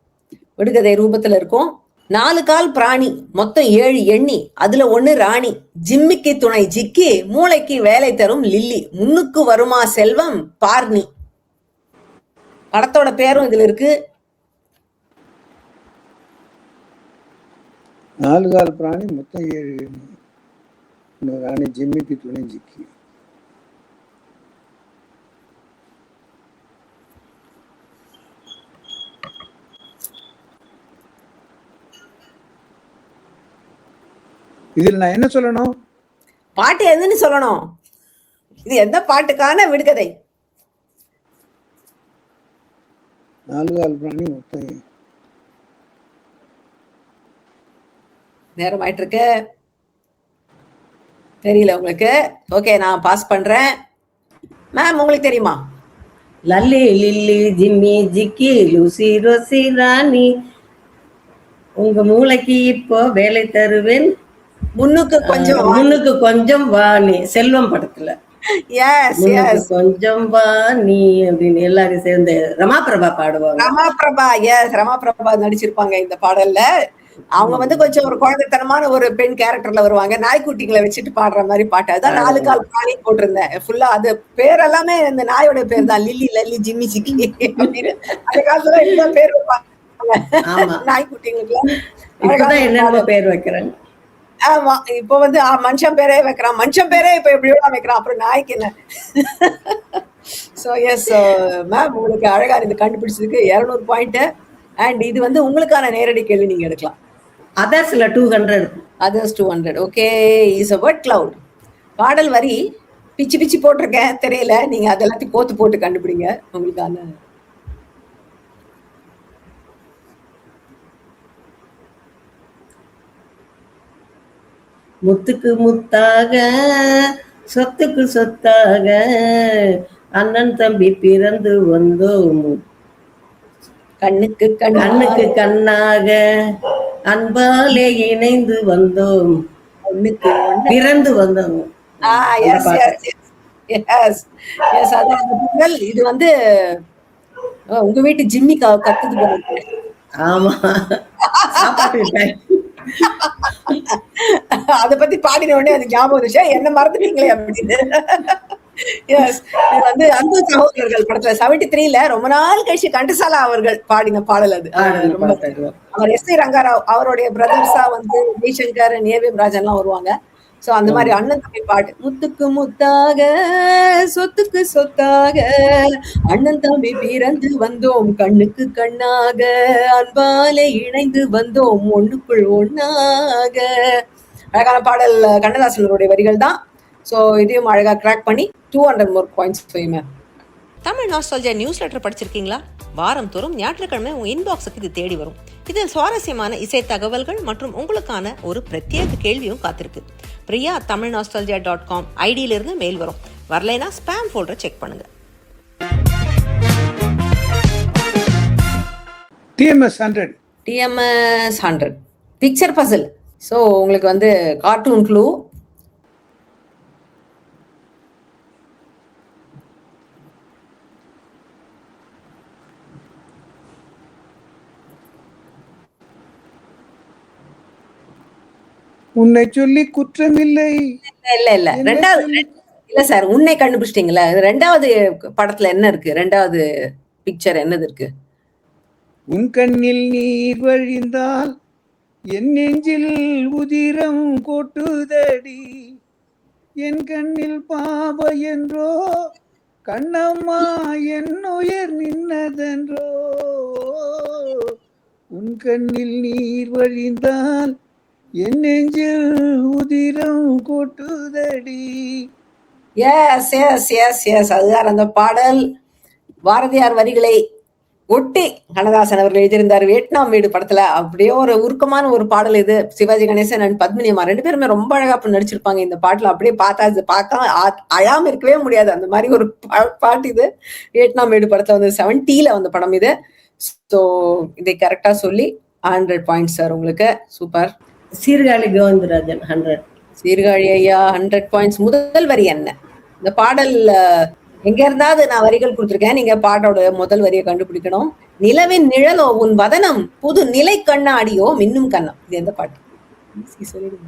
விடுகதை ரூபத்துல இருக்கும். 4 கால் பிராணி, மொத்தம் 7 எண்ணி, அதுல 1 ராணி, ஜிம்மிக்கு துணை ஜிக்கி, மூளைக்கு வேலை தரும் லில்லி, முன்னுக்கு வருமா செல்வம் பார்னி. படத்தோட பேரும் இதுல இருக்கு. 4 கால் பிராணி, மொத்தம் 7 எண்ணி, ராணி, ஜிம்மிக்கு துணை ஜிக்கி. இதில் நான் என்ன சொல்லணும்? பாட்டு எதுன்னு சொல்லணும். இது எந்த பாட்டுக்கான விடுகதை? 4 கால் பிராணி, மொத்தம் நேரம் ஆயிட்டு இருக்கு. தெரியல உங்களுக்கு. ஓகே, நான் பாஸ் பண்றேன். மேம் உங்களுக்கு தெரியுமா? Lalli Lilly Jimmy Jikki Lucy Rosy Rani, உங்க மூளைக்கு இப்போ வேலை தருவேன், முன்னுக்கு கொஞ்சம் வாணி. செல்வம் படத்துல கொஞ்சம் வாணி அப்படின்னு எல்லாரும் சேர்ந்து ரமா பிரபா பாடுவாங்க. ரமா பிரபா நடிச்சிருப்பாங்க இந்த பாடல்ல. அவங்க வந்து கொஞ்சம் ஒரு குழந்தைத்தனமான ஒரு பெண் கேரக்டர்ல வருவாங்க. நாய்க்குட்டிகளை வச்சுட்டு பாடுற மாதிரி பாட்டு. அதான் 4 கால் பிராணி போட்டிருந்தேன். ஃபுல்லா அது பேர் எல்லாமே இந்த நாயோட பேர் தான். லில்லி லல்லி ஜிம்மி ஜிக்கி அப்படின்னு அந்த காலத்துல இப்படிதான் பேர் வைப்பாங்க நாய்க்குட்டிங்களுக்கு. என்னென்ன பேர் வைக்கிறாங்க. ஆமா, இப்ப வந்து மனுஷன் பேரே வைக்கிறான். மனுஷன் பேரே இப்ப எப்படியோ வைக்கிறான். அப்புறம் நாய்க்கு என்ன? சோ எஸ் மேம், உங்களுக்கு அழகா இது கண்டுபிடிச்சதுக்கு 200 பாயிண்ட். அண்ட் இது வந்து உங்களுக்கான நேரடி கேள்வி. நீங்க எடுக்கலாம். அதர்ஸ்ல 200. Others 200. Okay. Is a word cloud. பாடல் வரி பிச்சு பிச்சு போட்டிருக்கேன். தெரியல, நீங்க அதெல்லாத்தையும் கோத்து போட்டு கண்டுபிடிங்க. உங்களுக்கான முத்துக்கு முத்தாக சொத்துக்கு சொத்தாக அண்ணன் தம்பி பிறந்து வந்தோம், கண்ணுக்கு கண்ணாக அன்பாலே இணைந்து வந்தோம், பிறந்து வந்தோம். இது வந்து உங்க வீட்டு ஜிம்மி கத்துது. ஆமா, அத பத்தி பாடின உடனே அது ஞாபகம் வந்துச்சு. என்ன மறந்துட்டீங்களே அப்படின்னு. எஸ், இது வந்து அன்பு சகோதரர்கள் படத்துல 73ல ரொம்ப நாள் கழிச்சு கண்டசாலா அவர்கள் பாடின பாடல் அது. அவர் எஸ். ரங்காராவ் அவருடைய பிரதர்ஸா வந்து ஜெய்சங்கர், ஏவிஎம் ராஜன் எல்லாம் வருவாங்க. சோ அந்த மாதிரி அண்ணன் தம்பி பாட்டு. முத்துக்கு முத்தாக சொத்துக்கு சொத்தாக அண்ணன் தம்பி பிறந்து வந்தோம், கண்ணுக்கு கண்ணாக அன்பாலே இணைந்து வந்தோம், ஒண்ணுக்குள் ஒண்ணாக. அழகான பாடல். கண்ணதாசனுடைய வரிகள் தான். சோ இதையும் அழகா கிராக் பண்ணி 200 more points for you, ma'am. Tamil nostalgia news letter படிச்சிருக்கீங்களா? வாரம் தோறும் ஞாயிற்றுக்கிழமை உங்க இன்பாக்ஸுக்கு இது தேடி வரும். இதில் சுவாரஸ்யமான இசை தகவல்கள் மற்றும் உங்களுக்கான ஒரு பிரத்யேக கேள்வியும் காத்திருக்கு. பிரியா தமிழ் நாஸ்டால்ஜியா.com ஐடியிலிருந்து மெயில் வரும். வரலைனா ஸ்பாம் ஃபோல்டரை செக் பண்ணுங்க. TMS 100. TMS 100 picture puzzle. So உங்களுக்கு வந்து கார்ட்டூன் க்ளூ. உன்னை சொல்லி குற்றமில்லை, இல்ல இல்ல என்னை ரெண்டாவது சொல்லி இல்ல சார், உன்னை கண்டுபிடிச்சிட்டீங்களா? ரெண்டாவது படத்துல என்ன இருக்கு? ரெண்டாவது பிக்சர் என்னது இருக்கு? உன் கண்ணில் நீர் வழிந்தால் என் நெஞ்சில் உதிரம் கொட்டுதடி, என் கண்ணில் பாவ என்றோ கண்ணம்மா என் உயர் நின்னதென்றோ, உன் கண்ணில் நீர் வழிந்தால் என் நெஞ்சில் உதிரம் கொட்டுதடி. எஸ் எஸ் எஸ் எஸ் அதுதான் அந்த பாடல். பாரதியார் வரிகளை ஒட்டி கண்ணதாசன் அவர்கள் எழுதியிருந்தார் வியட்நாம் வீடு படத்துல. அப்படியே ஒரு உருக்கமான ஒரு பாடல் இது. சிவாஜி கணேசன் அண்ட் பத்மினி அம்மா 2 பேருமே ரொம்ப அழகா நடிச்சிருப்பாங்க இந்த பாட்டுல. அப்படியே பார்த்தா பார்க்க அழாம இருக்கவே முடியாது, அந்த மாதிரி ஒரு பாட்டு இது. வியட்நாம் வீடு படத்துல வந்து 70ல வந்த படம் இது. ஸோ இதை கரெக்டா சொல்லி 100 பாயிண்ட்ஸ் சார் உங்களுக்கு. சூப்பர். சீர்காழி கோவிந்தராஜன் 100. சீர்காழி ஐயா 100 பாயிண்ட்ஸ். முதல் வரி என்ன? இந்த பாடல் எங்க இருந்தாவது நான் வரிகள் கொடுத்துருக்கேன், நீங்க பாட்டோட முதல் வரியை கண்டுபிடிக்கணும். நிலவின் நிழலோ உன் வதனம், புது நிலை கண்ணாடியோ மின்னும் கண்ணம். இது எந்த பாட்டு? சொல்லிடுங்க.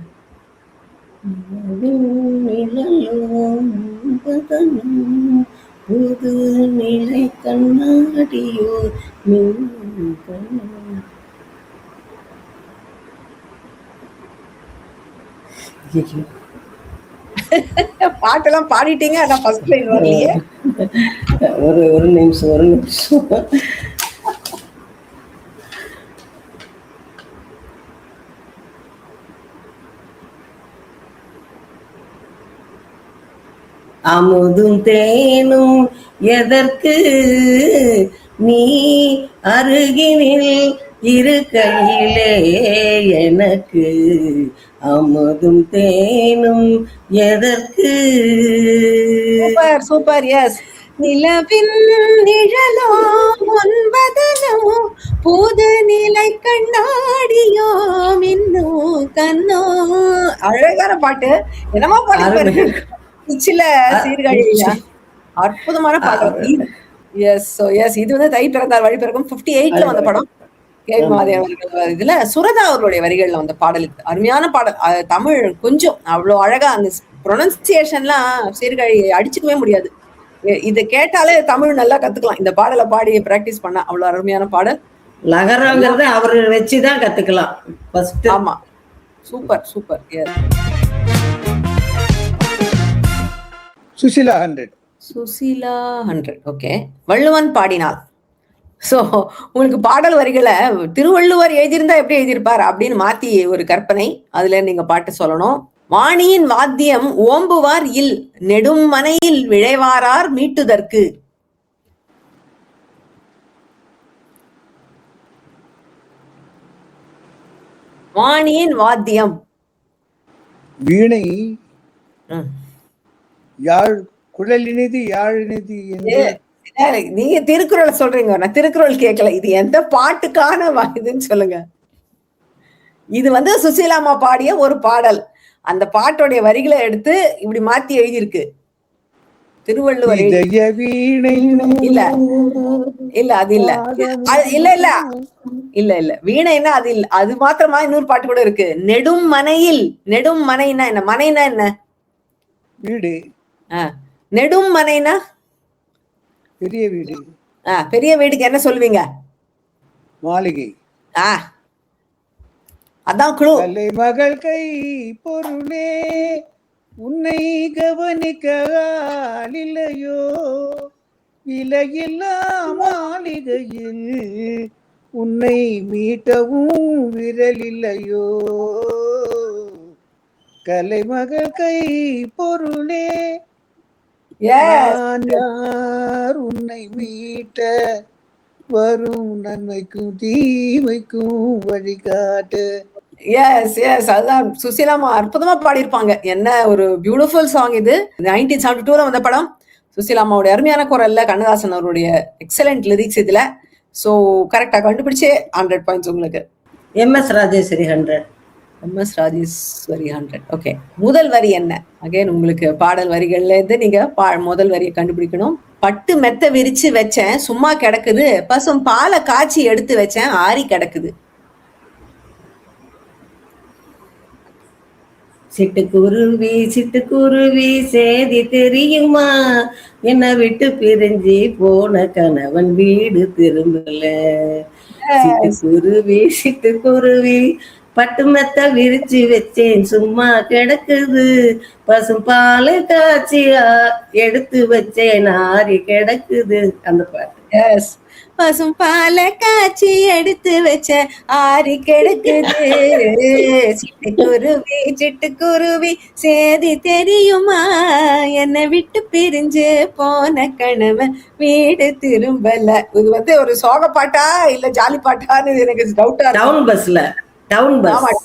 புது நிலை கண்ணாடியோ மின்னும் கண்ணம். பாட்டெல்லாம் பாடிட்டீங்க, ஆனா ஃபர்ஸ்ட் லைன் வரலையே. ஒரு நிமிஷம். அமுதும் தேனும் எதற்கு நீ அருகினில் இருக்கையிலே எனக்கு, அமுதும் தேனும் எதற்கு. Super super. எஸ். நிலவின் நிழலோ ஒன்பதனோ புது நிலை கண்ணாடியோ மின்னோ கண்ணோ. அழகான பாட்டு. என்னமா பாட்டு சில சீர்காழி. அற்புதமான பாட்டு. எஸ். எஸ். இது வந்து தை பிறந்தார் வழி பிறக்கும் 58ல வந்த படம். கேவி மகாதேவன் இதுல சுரதா அவர்களுடைய வரிகள்ல வந்த பாடல். அருமையான பாடல். தமிழ் கொஞ்சம் அவ்வளவு அழகா, அந்த ப்ரொனன்சியேஷன்லாம் சீர்காழி அடிச்சுக்கவே முடியாது. இதை கேட்டாலே தமிழ் நல்லா கத்துக்கலாம். இந்த பாடலை பாடி பிராக்டிஸ் பண்ணா அவ்வளவு அருமையான பாடல். லகரங்கிறத அவர் வச்சுதான் கத்துக்கலாம். ஆமா. Super super. Susheela 100. Susheela 100. Okay. வள்ளுவன் பாடினாள். சோ உங்களுக்கு பாடல் வரிகளை திருவள்ளுவர் எழுதியிருந்தா எப்படி எழுதியிருப்பார் அப்படின்னு மாத்தி ஒரு கற்பனை, அதுல நீங்க பாட்டு சொல்லணும். வாணியின் வாத்தியம் ஓம்புவார் இல், நெடும் மனையில் விழைவாரார் மீட்டுதற்கு. வாணியின் வாத்தியம் வீணை, யாழ், குழலினிது யாழினிது என்று. நீங்க திருக்குறளை சொல்றீங்க, நான் திருக்குறள் கேட்கல. இது எந்த பாட்டுக்கான இதுன்னு சொல்லுங்க. இது வந்து சுசீலாமா பாடிய ஒரு பாடல். அந்த பாட்டோடைய வரிகளை எடுத்து இப்படி மாத்தி எழுதியிருக்கு திருவள்ளுவர். இல்ல இல்ல அது இல்ல இல்ல இல்ல இல்ல இல்ல வீணைன்னா அது இல்ல. அது மாத்திரமா இன்னொரு பாட்டு கூட இருக்கு. நெடும் மனையில். நெடும் மனைனா என்ன? மனைனா என்ன? வீடு. நெடும் மனைனா பெரிய வீடு. பெரிய வீடுக்கு என்ன சொல்லுவீங்க? மாளிகை. அதான் குழு. மகள் கை பொருளே உன்னை கவனிக்க இல்லையோ, விலையில்லா மாளிகையில் உன்னை மீட்டவும் விரல் இல்லையோ, கலைமகள் கை பொருளே யார் உன்னை மீட்ட வரும் நன்மைக்கும் தீமைக்கும் வழிகாட்டு. எஸ் எஸ் அதுதான் சுசீலாமா அற்புதமா பாடியிருப்பாங்க. என்ன ஒரு பியூட்டிஃபுல் சாங் இது. 1972ல வந்த படம். சுசீலாமாவுடைய அருமையான குரல்ல கண்ணதாசன் அவருடைய எக்ஸலண்ட் லிரிக்ஸ் இதுல. சோ கரெக்டா கண்டுபிடிச்சே 100 பாயிண்ட்ஸ் உங்களுக்கு. MS Rajeswari 100. MS Rajeswari 100. Okay. முதல் வரி என்ன? அகைன் உங்களுக்கு பாடல் வரிகள்ல இருந்து நீங்க முதல் வரியை கண்டுபிடிக்கணும். பட்டு மெத்த விரிச்சு வச்சேன் சும்மா கிடக்குது, பசும் பாலை காய்ச்சி எடுத்து வச்சேன் ஆறி கிடக்குது. சிட்டுக்குருவி சேதி தெரியுமா, என்னை விட்டு பிரிஞ்சு போன கணவன் வீடு திரும்பல. சிட்டுக்குருவி பட்டு மெத்த விரிச்சு வச்சேன் சும்மா கிடக்குது, பசும் பால் காய்ச்சியா எடுத்து வச்சேன் ஆறி கிடக்குது. அந்த பாட்டு. எஸ், பசும் பால காய்ச்சி எடுத்து வச்ச ஆறி கிடக்குது. சிட்டுக்குருவி சேதி தெரியுமா, என்னை விட்டு பிரிஞ்சு போன கணவன் வீடு திரும்பல. இது வந்து ஒரு சோக பாட்டா இல்ல ஜாலி பாட்டான்னு எனக்கு டவுட்டா டவுன் பஸ்.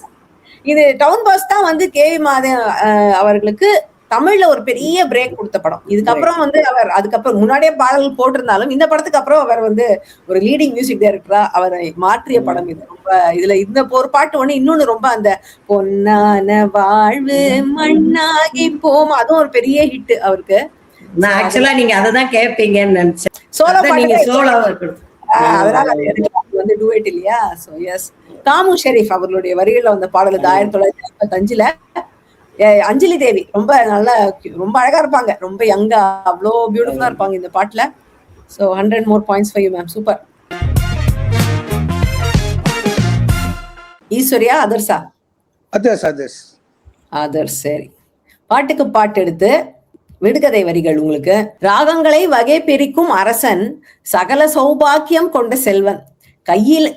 இது டவுன் பஸ் தான் வந்து கேவி மாதவன் அவர்களுக்கு தமிழ்ல ஒரு பெரிய பிரேக் கொடுத்த படம். இதுக்கப்புறம் வந்து அவர் அதுக்கப்புறம் முன்னாடியே பாடல்கள் போட்டிருந்தாலும் இந்த படத்துக்கு அப்புறம் அவர் வந்து ஒரு லீடிங் மியூசிக் டைரக்டரா அவரை மாற்றிய படம் இது. ரொம்ப இதுல இந்த ஒரு பாட்டு ஒண்ணு, இன்னொன்னு ரொம்ப அந்த பொன்னான வாழ்வு மண்ணாகி போமா, அதுவும் ஒரு பெரிய ஹிட் அவருக்கு. நான் ஆக்சுவலா நீங்க அததான் கேட்பீங்கன்னு நினைச்சேன். அதனால வந்து டூயட் இல்லையா. சோ எஸ், காமு ஷெரீப் அவர்களுடைய வரிகள்ல வந்த பாடல் 1955ல. அஞ்சலி தேவி ரொம்ப நல்லா, ரொம்ப அழகா இருப்பாங்க, ரொம்ப யங்கா, அவ்வளோ பியூட்டிஃபுல்லா இருப்பாங்க இந்த பாட்டுல. So 100 more points for you ma'am. Super. ஈஸ்வரியா அதர்ஸா? அதர்ஸ். சரி, பாட்டுக்கு பாட்டு எடுத்து விடுகதை வரிகள் உங்களுக்கு. ராகங்களை வகை பிரிக்கும் அரசன், சகல சௌபாக்கியம் கொண்ட செல்வன்,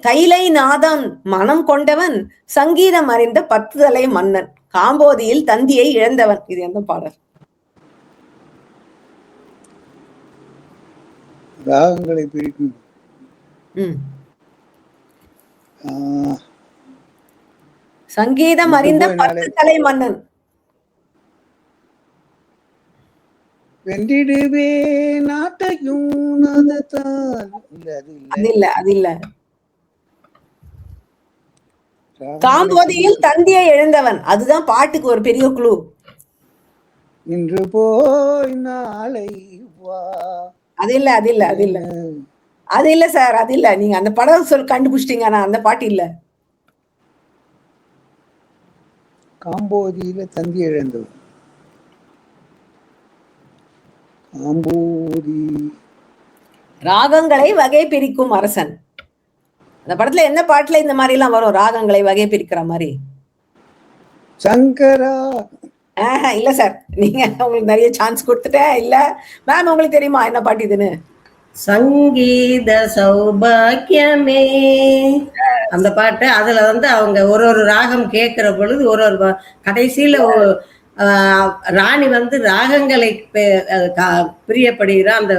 கைலை நாதன் மனம் கொண்டவன், சங்கீதம் அறிந்த 10 தலை மன்னன், காம்போதியில் தந்தியை இழந்தவன். இது எந்த பாடல்? ராகங்களை பிரிக்கும் சங்கீதம் அறிந்த 10 தலை மன்னன். வென்றிடுவே நாட்டையும் அது இல்ல. காம்போதியில் தந்தியை இழந்தவன், அதுதான் பாட்டுக்கு ஒரு பெரிய குழு. இன்று போய் நாளை வா. அது இல்ல சார், அது இல்ல. நீங்க அந்த படம் கண்டுபிடிச்சிட்டீங்க, ஆனா அந்த பாட்டு இல்ல. காம்போதியில தந்தி இழந்தவன். காம்போதி. ராகங்களை வகை பிரிக்கும் அரசன். அந்த படத்துல என்ன பாட்டுல இந்த மாதிரி எல்லாம் வரும், ராகங்களை வகை பிரிக்கிற மாதிரி? சங்கரா. இல்ல சார், நீங்க உங்களுக்கு நிறைய சான்ஸ் கொடுத்துட்டேன். இல்ல மேம், உங்களுக்கு தெரியுமா என்ன பாட்டு இதுன்னு? சங்கீத சௌபாக்கியமே அந்த பாட்டு. அதுல வந்து அவங்க ஒரு ராகம் கேட்கிற பொழுது ஒரு கடைசியில ராணி வந்து ராகங்களை பிரியப்படுகிற அந்த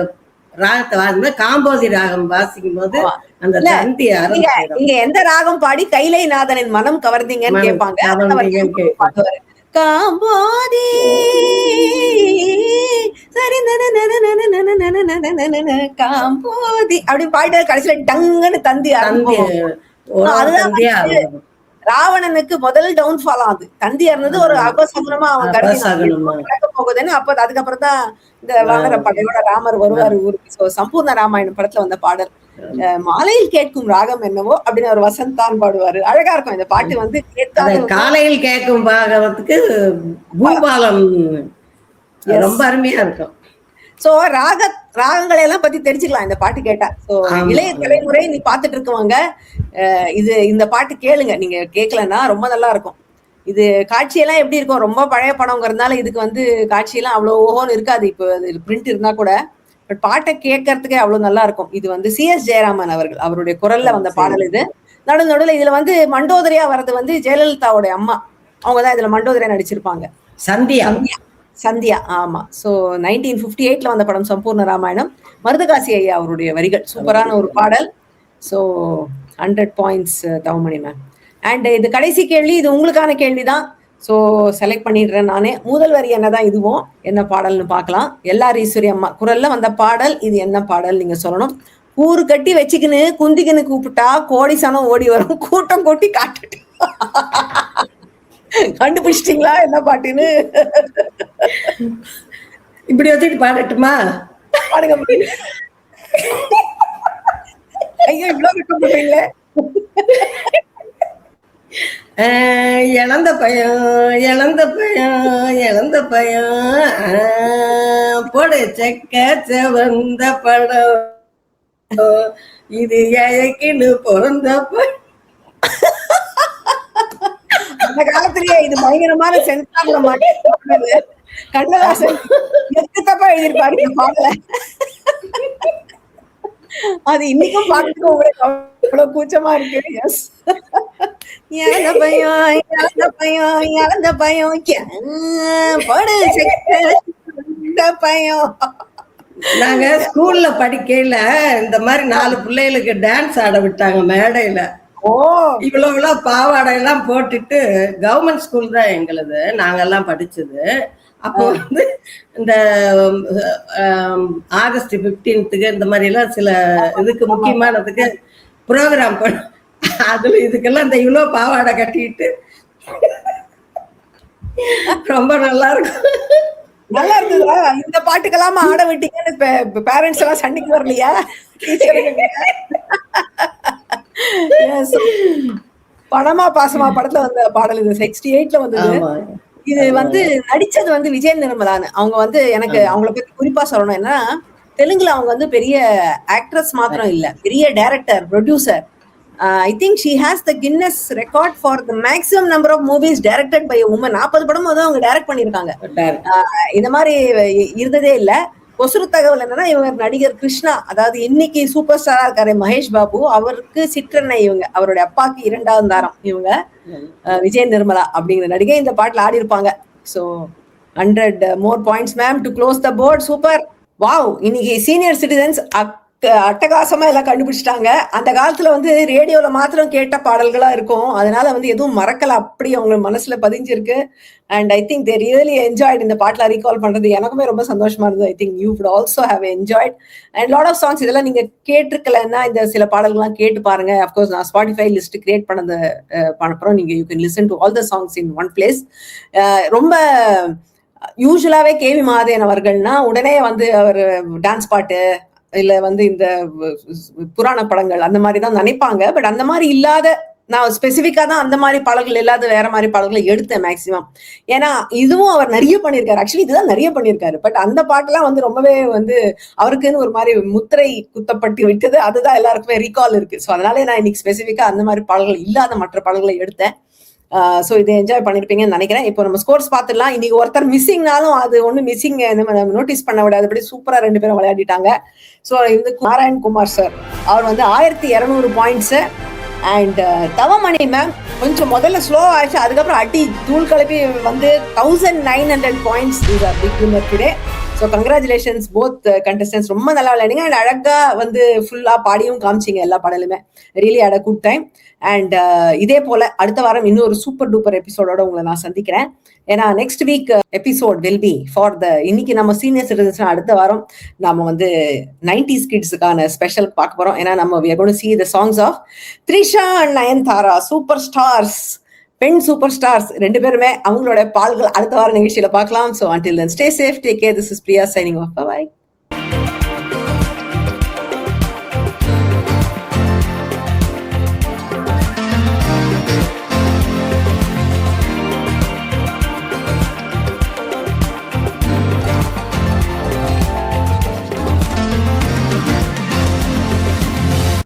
ராகத்தை வாசிக்கும், காம்போதி ராகம் வாசிக்கும் போது அந்த தந்தி நீங்க எந்த ராகம் பாடி கைலைநாதனின் மனம் கவர்ந்தீங்கன்னு கேட்பாங்க. காம்போதி சரி காம்போதி அப்படி பாடிட்டு கடைசியில டங்குன்னு தந்தி. ராவணனுக்கு முதல் டவுன்ஃபால் ஆகுது. தந்தி இருந்தது ஒரு அபசகுனமா அவன் நடக்க போகுதுன்னு. அப்ப அதுக்கப்புறம் தான் இந்த வானர படையோட ராமர் வருவாரு ஊருக்கு. சம்பூர்ண ராமாயணம் படத்துல வந்த பாடல். மாலையில் கேட்கும் ராகம் என்னவோ அப்படின்னு ஒரு வசந்தான் பாடுவாரு. அழகா இருக்கும் இந்த பாட்டு. வந்து காலையில் கேட்கும் பாகத்துக்கு பூபாலம் ரொம்ப அருமையா இருக்கும். சோ ராகங்களை எல்லாம் பத்தி தெரிஞ்சுக்கலாம் இந்த பாட்டு கேட்டா. சோ இளைய தலைமுறை நீ பாத்துட்டு இருக்கவங்க இந்த பாட்டு கேளுங்க. நீங்க கேட்கலன்னா ரொம்ப நல்லா இருக்கும். இது காட்சியெல்லாம் எப்படி இருக்கும், ரொம்ப பழைய படம்ங்கிறதுனால இதுக்கு வந்து காட்சியெல்லாம் அவ்வளோ ஓஹோன்னு இருக்காது. இப்போ அது பிரிண்ட் இருந்தா கூட, பட் பாட்டை கேட்கறதுக்கே அவ்வளவு நல்லா இருக்கும். இது வந்து CS ஜெயராமன் அவருடைய குரல்ல வந்த பாடல் இது. நடுநடுல இதுல வந்து மண்டோதரியா வர்றது வந்து ஜெயலலிதாவோட அம்மா, அவங்கதான் இதுல மண்டோதரியா நடிச்சிருப்பாங்க. சந்தியா. ஆமா. சோ 1958ல வந்த படம் சம்பூர்ண ராமாயணம். மருதகாசி ஐயா அவருடைய வரிகள். சூப்பரான ஒரு பாடல். So 100 points Thavamani ma'am. And இது கடைசி கேள்வி, இது உங்களுக்கான கேள்விதான். ஸோ செலக்ட் பண்ணிடுறேன் நானே. முதல் வரி என்னதான், இதுவும் என்ன பாடல்னு பார்க்கலாம். எல்லார் ஈஸ்வரி அம்மா குரல்ல வந்த பாடல். இது என்ன பாடல் நீங்க சொல்லணும். கூறு கட்டி வச்சுக்கின்னு குந்திக்கின்னு கூப்பிட்டா கோடி சனம் ஓடி வரும், கூட்டம் கொட்டி காட்டுட்டு. கண்டுபிடிச்சிட்டீங்களா என்ன பாட்டுன்னு? இப்படி வச்சுட்டு பாடட்டுமா? பாடுங்க. ஐயோ இவ்வளவு விருப்பப்படுறீங்களே. இழந்த பையன் இழந்த பையன் இழந்த பையன் போடு செக்க செவந்த படம் இது ஏழைக்குன்னு பிறந்த பையன். அந்த காலத்திலேயே இது பயங்கரமான சென்சார் மாட்டேன். கண்ணதாசன் எக்கு தப்பா எழுதியிருப்பாரு இந்த பாடல. அது இன்னைக்கும் பாட்டுக்கு உங்களுக்கு அவ்வளவு கூச்சமா இருக்கு. எஸ், இழந்த பையன் இழந்த பையன் இழந்த பையன் போடு செக்க பையன். நாங்க ஸ்கூல்ல படிக்கையில இந்த மாதிரி 4 பிள்ளைகளுக்கு டான்ஸ் ஆட விட்டாங்க மேடையில. ஓ, இவ்வளவு பாவாடை எல்லாம் போட்டுட்டு, கவர்மெண்ட் ஸ்கூல் தான் எங்களுது, நாங்கெல்லாம் படிச்சது. அப்போ வந்து இந்த ஆகஸ்ட் 15க்கு இந்த மாதிரி எல்லாம் சில இதுக்கு முக்கியமானதுக்கு ப்ரோக்ராம் பண்ண, அதுல இதுக்கெல்லாம் இந்த இவ்வளவு பாவாடை கட்டிட்டு ரொம்ப நல்லா இருக்கும். நல்லா இருந்ததா? இந்த பாட்டுக்கெல்லாம் ஆட விட்டீங்கன்னு பேரண்ட்ஸ் எல்லாம் சண்டைக்கு வரலையா? பணமா பாசமா படத்துல வந்த பாடல் இது. 68ல வந்தது. இது வந்து நடிச்சது வந்து விஜய் நிர்மலான்னு. அவங்க வந்து எனக்கு அவங்கள பத்தி குறிப்பா சொல்லணும். ஏன்னா தெலுங்குல அவங்க வந்து பெரிய ஆக்ட்ரஸ் மாத்திரம் இல்ல, பெரிய director, producer. I think she has the Guinness record for the maximum number of movies directed by woman. 40 படமும் வந்து அவங்க டைரக்ட் பண்ணிருக்காங்க. இந்த மாதிரி இருந்ததே இல்ல. கொசுறு தகவல் என்னன்னா, இவங்க நடிகர் கிருஷ்ணா, அதாவது இன்னைக்கு சூப்பர் ஸ்டாரா இருக்காரு மகேஷ் பாபு, அவருக்கு சிற்றன்னை இவங்க, அவருடைய அப்பாக்கு 2வது தாரம் இவங்க விஜய் நிர்மலா அப்படிங்கிற நடிகை இந்த பாட்டுல ஆடி இருப்பாங்க. So 100 more points ma'am to close the board. Super, wow. இன்னைக்கு சீனியர் சிட்டிசன்ஸ் அட்டகாசமா எல்லாம் கண்டுபிடிச்சிட்டாங்க. அந்த காலத்துல வந்து ரேடியோல மாத்திரம் கேட்ட பாடல்களா இருக்கும், அதனால வந்து எதுவும் மறக்கல, அப்படி அவங்க மனசுல பதிஞ்சிருக்கு. And I think they really enjoyed இந்த பாட்டுல ரீகால் பண்றது. எனக்குமே ரொம்ப சந்தோஷமா இருந்தது. I think you would also have enjoyed and lot of songs. இதெல்லாம் நீங்க கேட்டிருக்கலன்னா இந்த சில பாடல்கள்லாம் கேட்டு பாருங்க. அப்கோர்ஸ் நான் ஸ்பாட்டிஃபை லிஸ்ட் கிரியேட் பண்ணது அப்புறம் நீங்க you can listen to all the songs in one place. ரொம்ப யூஸ்வலாவே கேவி மகாதேவன் அவர்கள்னா உடனே வந்து அவர் டான்ஸ் பாட்டு இல்ல வந்து இந்த புராண படங்கள் அந்த மாதிரி தான் நினைப்பாங்க. பட் அந்த மாதிரி இல்லாத, நான் ஸ்பெசிஃபிக்கா தான் அந்த மாதிரி பாடல்கள் இல்லாத வேற மாதிரி பாடல்களை எடுத்தேன் மேக்சிமம். ஏன்னா இதுவும் அவர் நிறைய பண்ணியிருக்காரு. ஆக்சுவலி இதுதான் நிறைய பண்ணியிருக்காரு. பட் அந்த பாட்டுலாம் வந்து ரொம்பவே வந்து அவருக்குன்னு ஒரு மாதிரி முத்திரை குத்தப்பட்டு விட்டது. அதுதான் எல்லாருக்குமே ரீகால் இருக்கு. ஸோ அதனால நான் இன்னைக்கு ஸ்பெசிஃபிக்கா அந்த மாதிரி பாடல்கள் இல்லாத மற்ற பாடல்களை எடுத்தேன். ஸோ இதை என்ஜாய் பண்ணிருப்பீங்கன்னு நினைக்கிறேன். இப்போ நம்ம ஸ்கோர்ஸ் பார்த்துடலாம். இன்னைக்கு ஒருத்தர் மிஸ்ஸிங்னாலும் அது ஒண்ணு மிஸ்ஸிங் நோட்டீஸ் பண்ண விடாதபடி சூப்பரா 2 பேரும் விளையாடிட்டாங்க. ஸோ இந்த நாராயண்குமார் சார் அவர் வந்து 1200 பாயிண்ட்ஸ். அண்ட் தவமணி மேம் கொஞ்சம் முதல்ல ஸ்லோ ஆயிடுச்சு, அதுக்கப்புறம் அடி தூள் கிளப்பி வந்து 1900 points. Is a big winner today. So congratulations both contestants. ரொம்ப நல்லா விளையாடுங்க. அண்ட் அழகா வந்து ஃபுல்லா பாடியும் காமிச்சிங்க எல்லா பாடலுமே. Really had a good time. And இதே போல அடுத்த வாரம் இன்னொரு சூப்பர் டூப்பர் எபிசோடோட உங்களை நான் சந்திக்கிறேன். ஏன்னா next week episode will be for the, இன்னைக்கு நம்ம சீனியர் சிட்டிசன்ஸ், அடுத்த வாரம் நாம வந்து 90s கிட்ஸுக்கான ஸ்பெஷல் பார்க்க போறோம். ஏன்னா நம்ம we are going to see the songs of Trisha and Nayanthara, super stars, பெண் சூப்பர் ஸ்டார்ஸ் 2 பேருமே. அவங்களோட பால்கள் அடுத்த வார நிகழ்ச்சியில பார்க்கலாம். So until then stay safe, take care. This is Priya signing off. Bye bye.